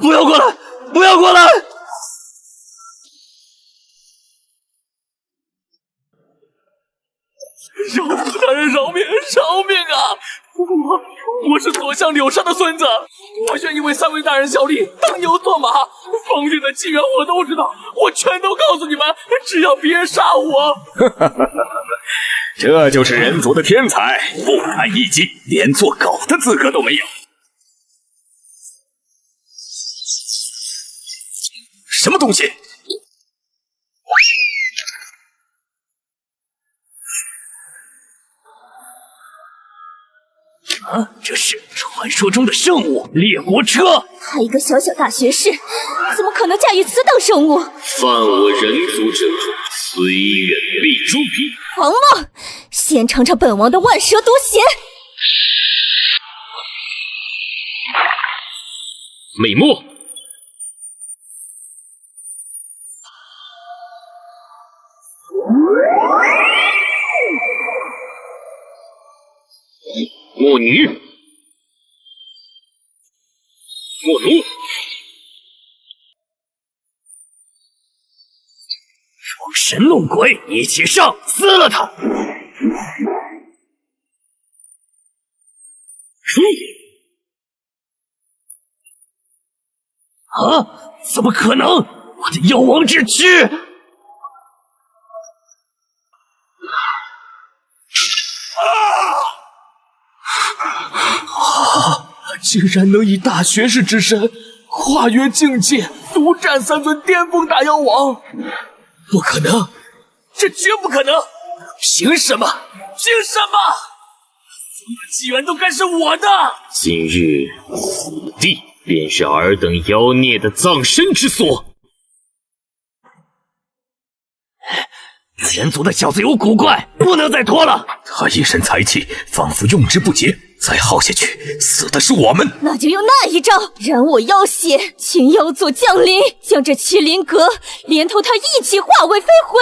不要过来！不要过来！饶父大人，饶命！饶命啊！我是左相柳沙的孙子，我愿意为3位大人效力，当牛做马。方韵的机缘我都知道，我全都告诉你们，只要别杀我。这就是人族的天才，不堪一击，连做狗的资格都没有。什么东西？这是传说中的圣物列国车。他一个小小大学士，怎么可能驾驭此等圣物？犯我人族之主，虽远必诛。狂妄！先尝尝本王的万蛇夺弦。美墨，墨女，墨奴，装神弄鬼，一起上，撕了他！怎么可能？我的妖王之躯！竟然能以大学士之身跨越境界，独战3尊巅峰大妖王！不可能，这绝不可能！凭什么？凭什么？所有机缘都该是我的！今日此地便是尔等妖孽的葬身之所。那人族的小子有古怪，不能再拖了。他一身才气，仿佛用之不竭，再耗下去，死的是我们。那就用那一招，燃我妖血，请妖族降临，将这麒麟阁连同他一起化为飞灰。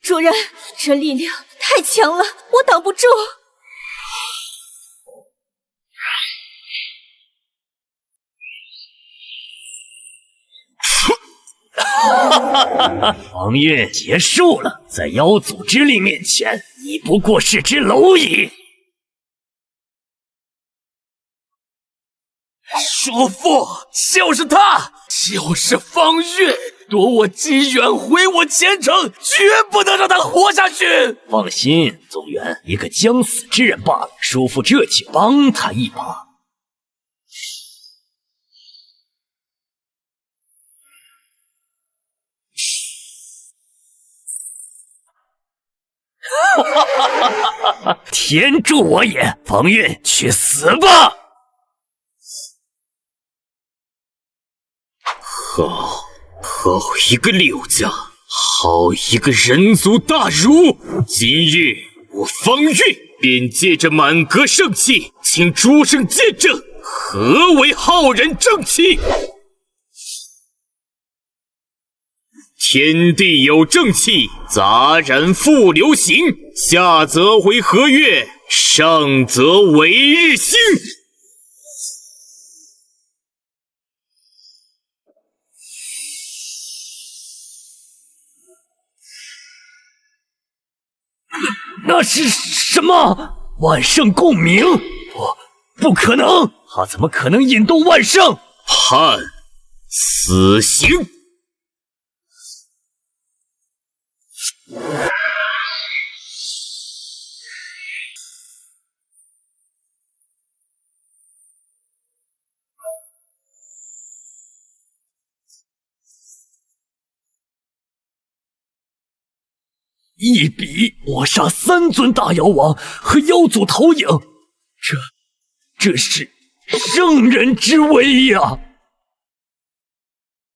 主人，这力量太强了，我挡不住。王运结束了，在妖族之力面前，你不过是只蝼蚁。叔父，就是他，就是方韵，夺我机缘，毁我前程，绝不能让他活下去。放心，宗元，一个将死之人罢了，叔父这就帮他一把。天助我也！方韵，去死吧！好一个柳家，好一个人族大儒！今日我方韵便借着满阁圣气，请诸圣见证何为浩然正气。天地有正气，杂然复流行。下则为和月，上则为日星。那是什么？万圣共鸣？不可能！他怎么可能引动万圣？判死刑！一笔抹杀3尊大妖王和妖族头影，这是圣人之威呀！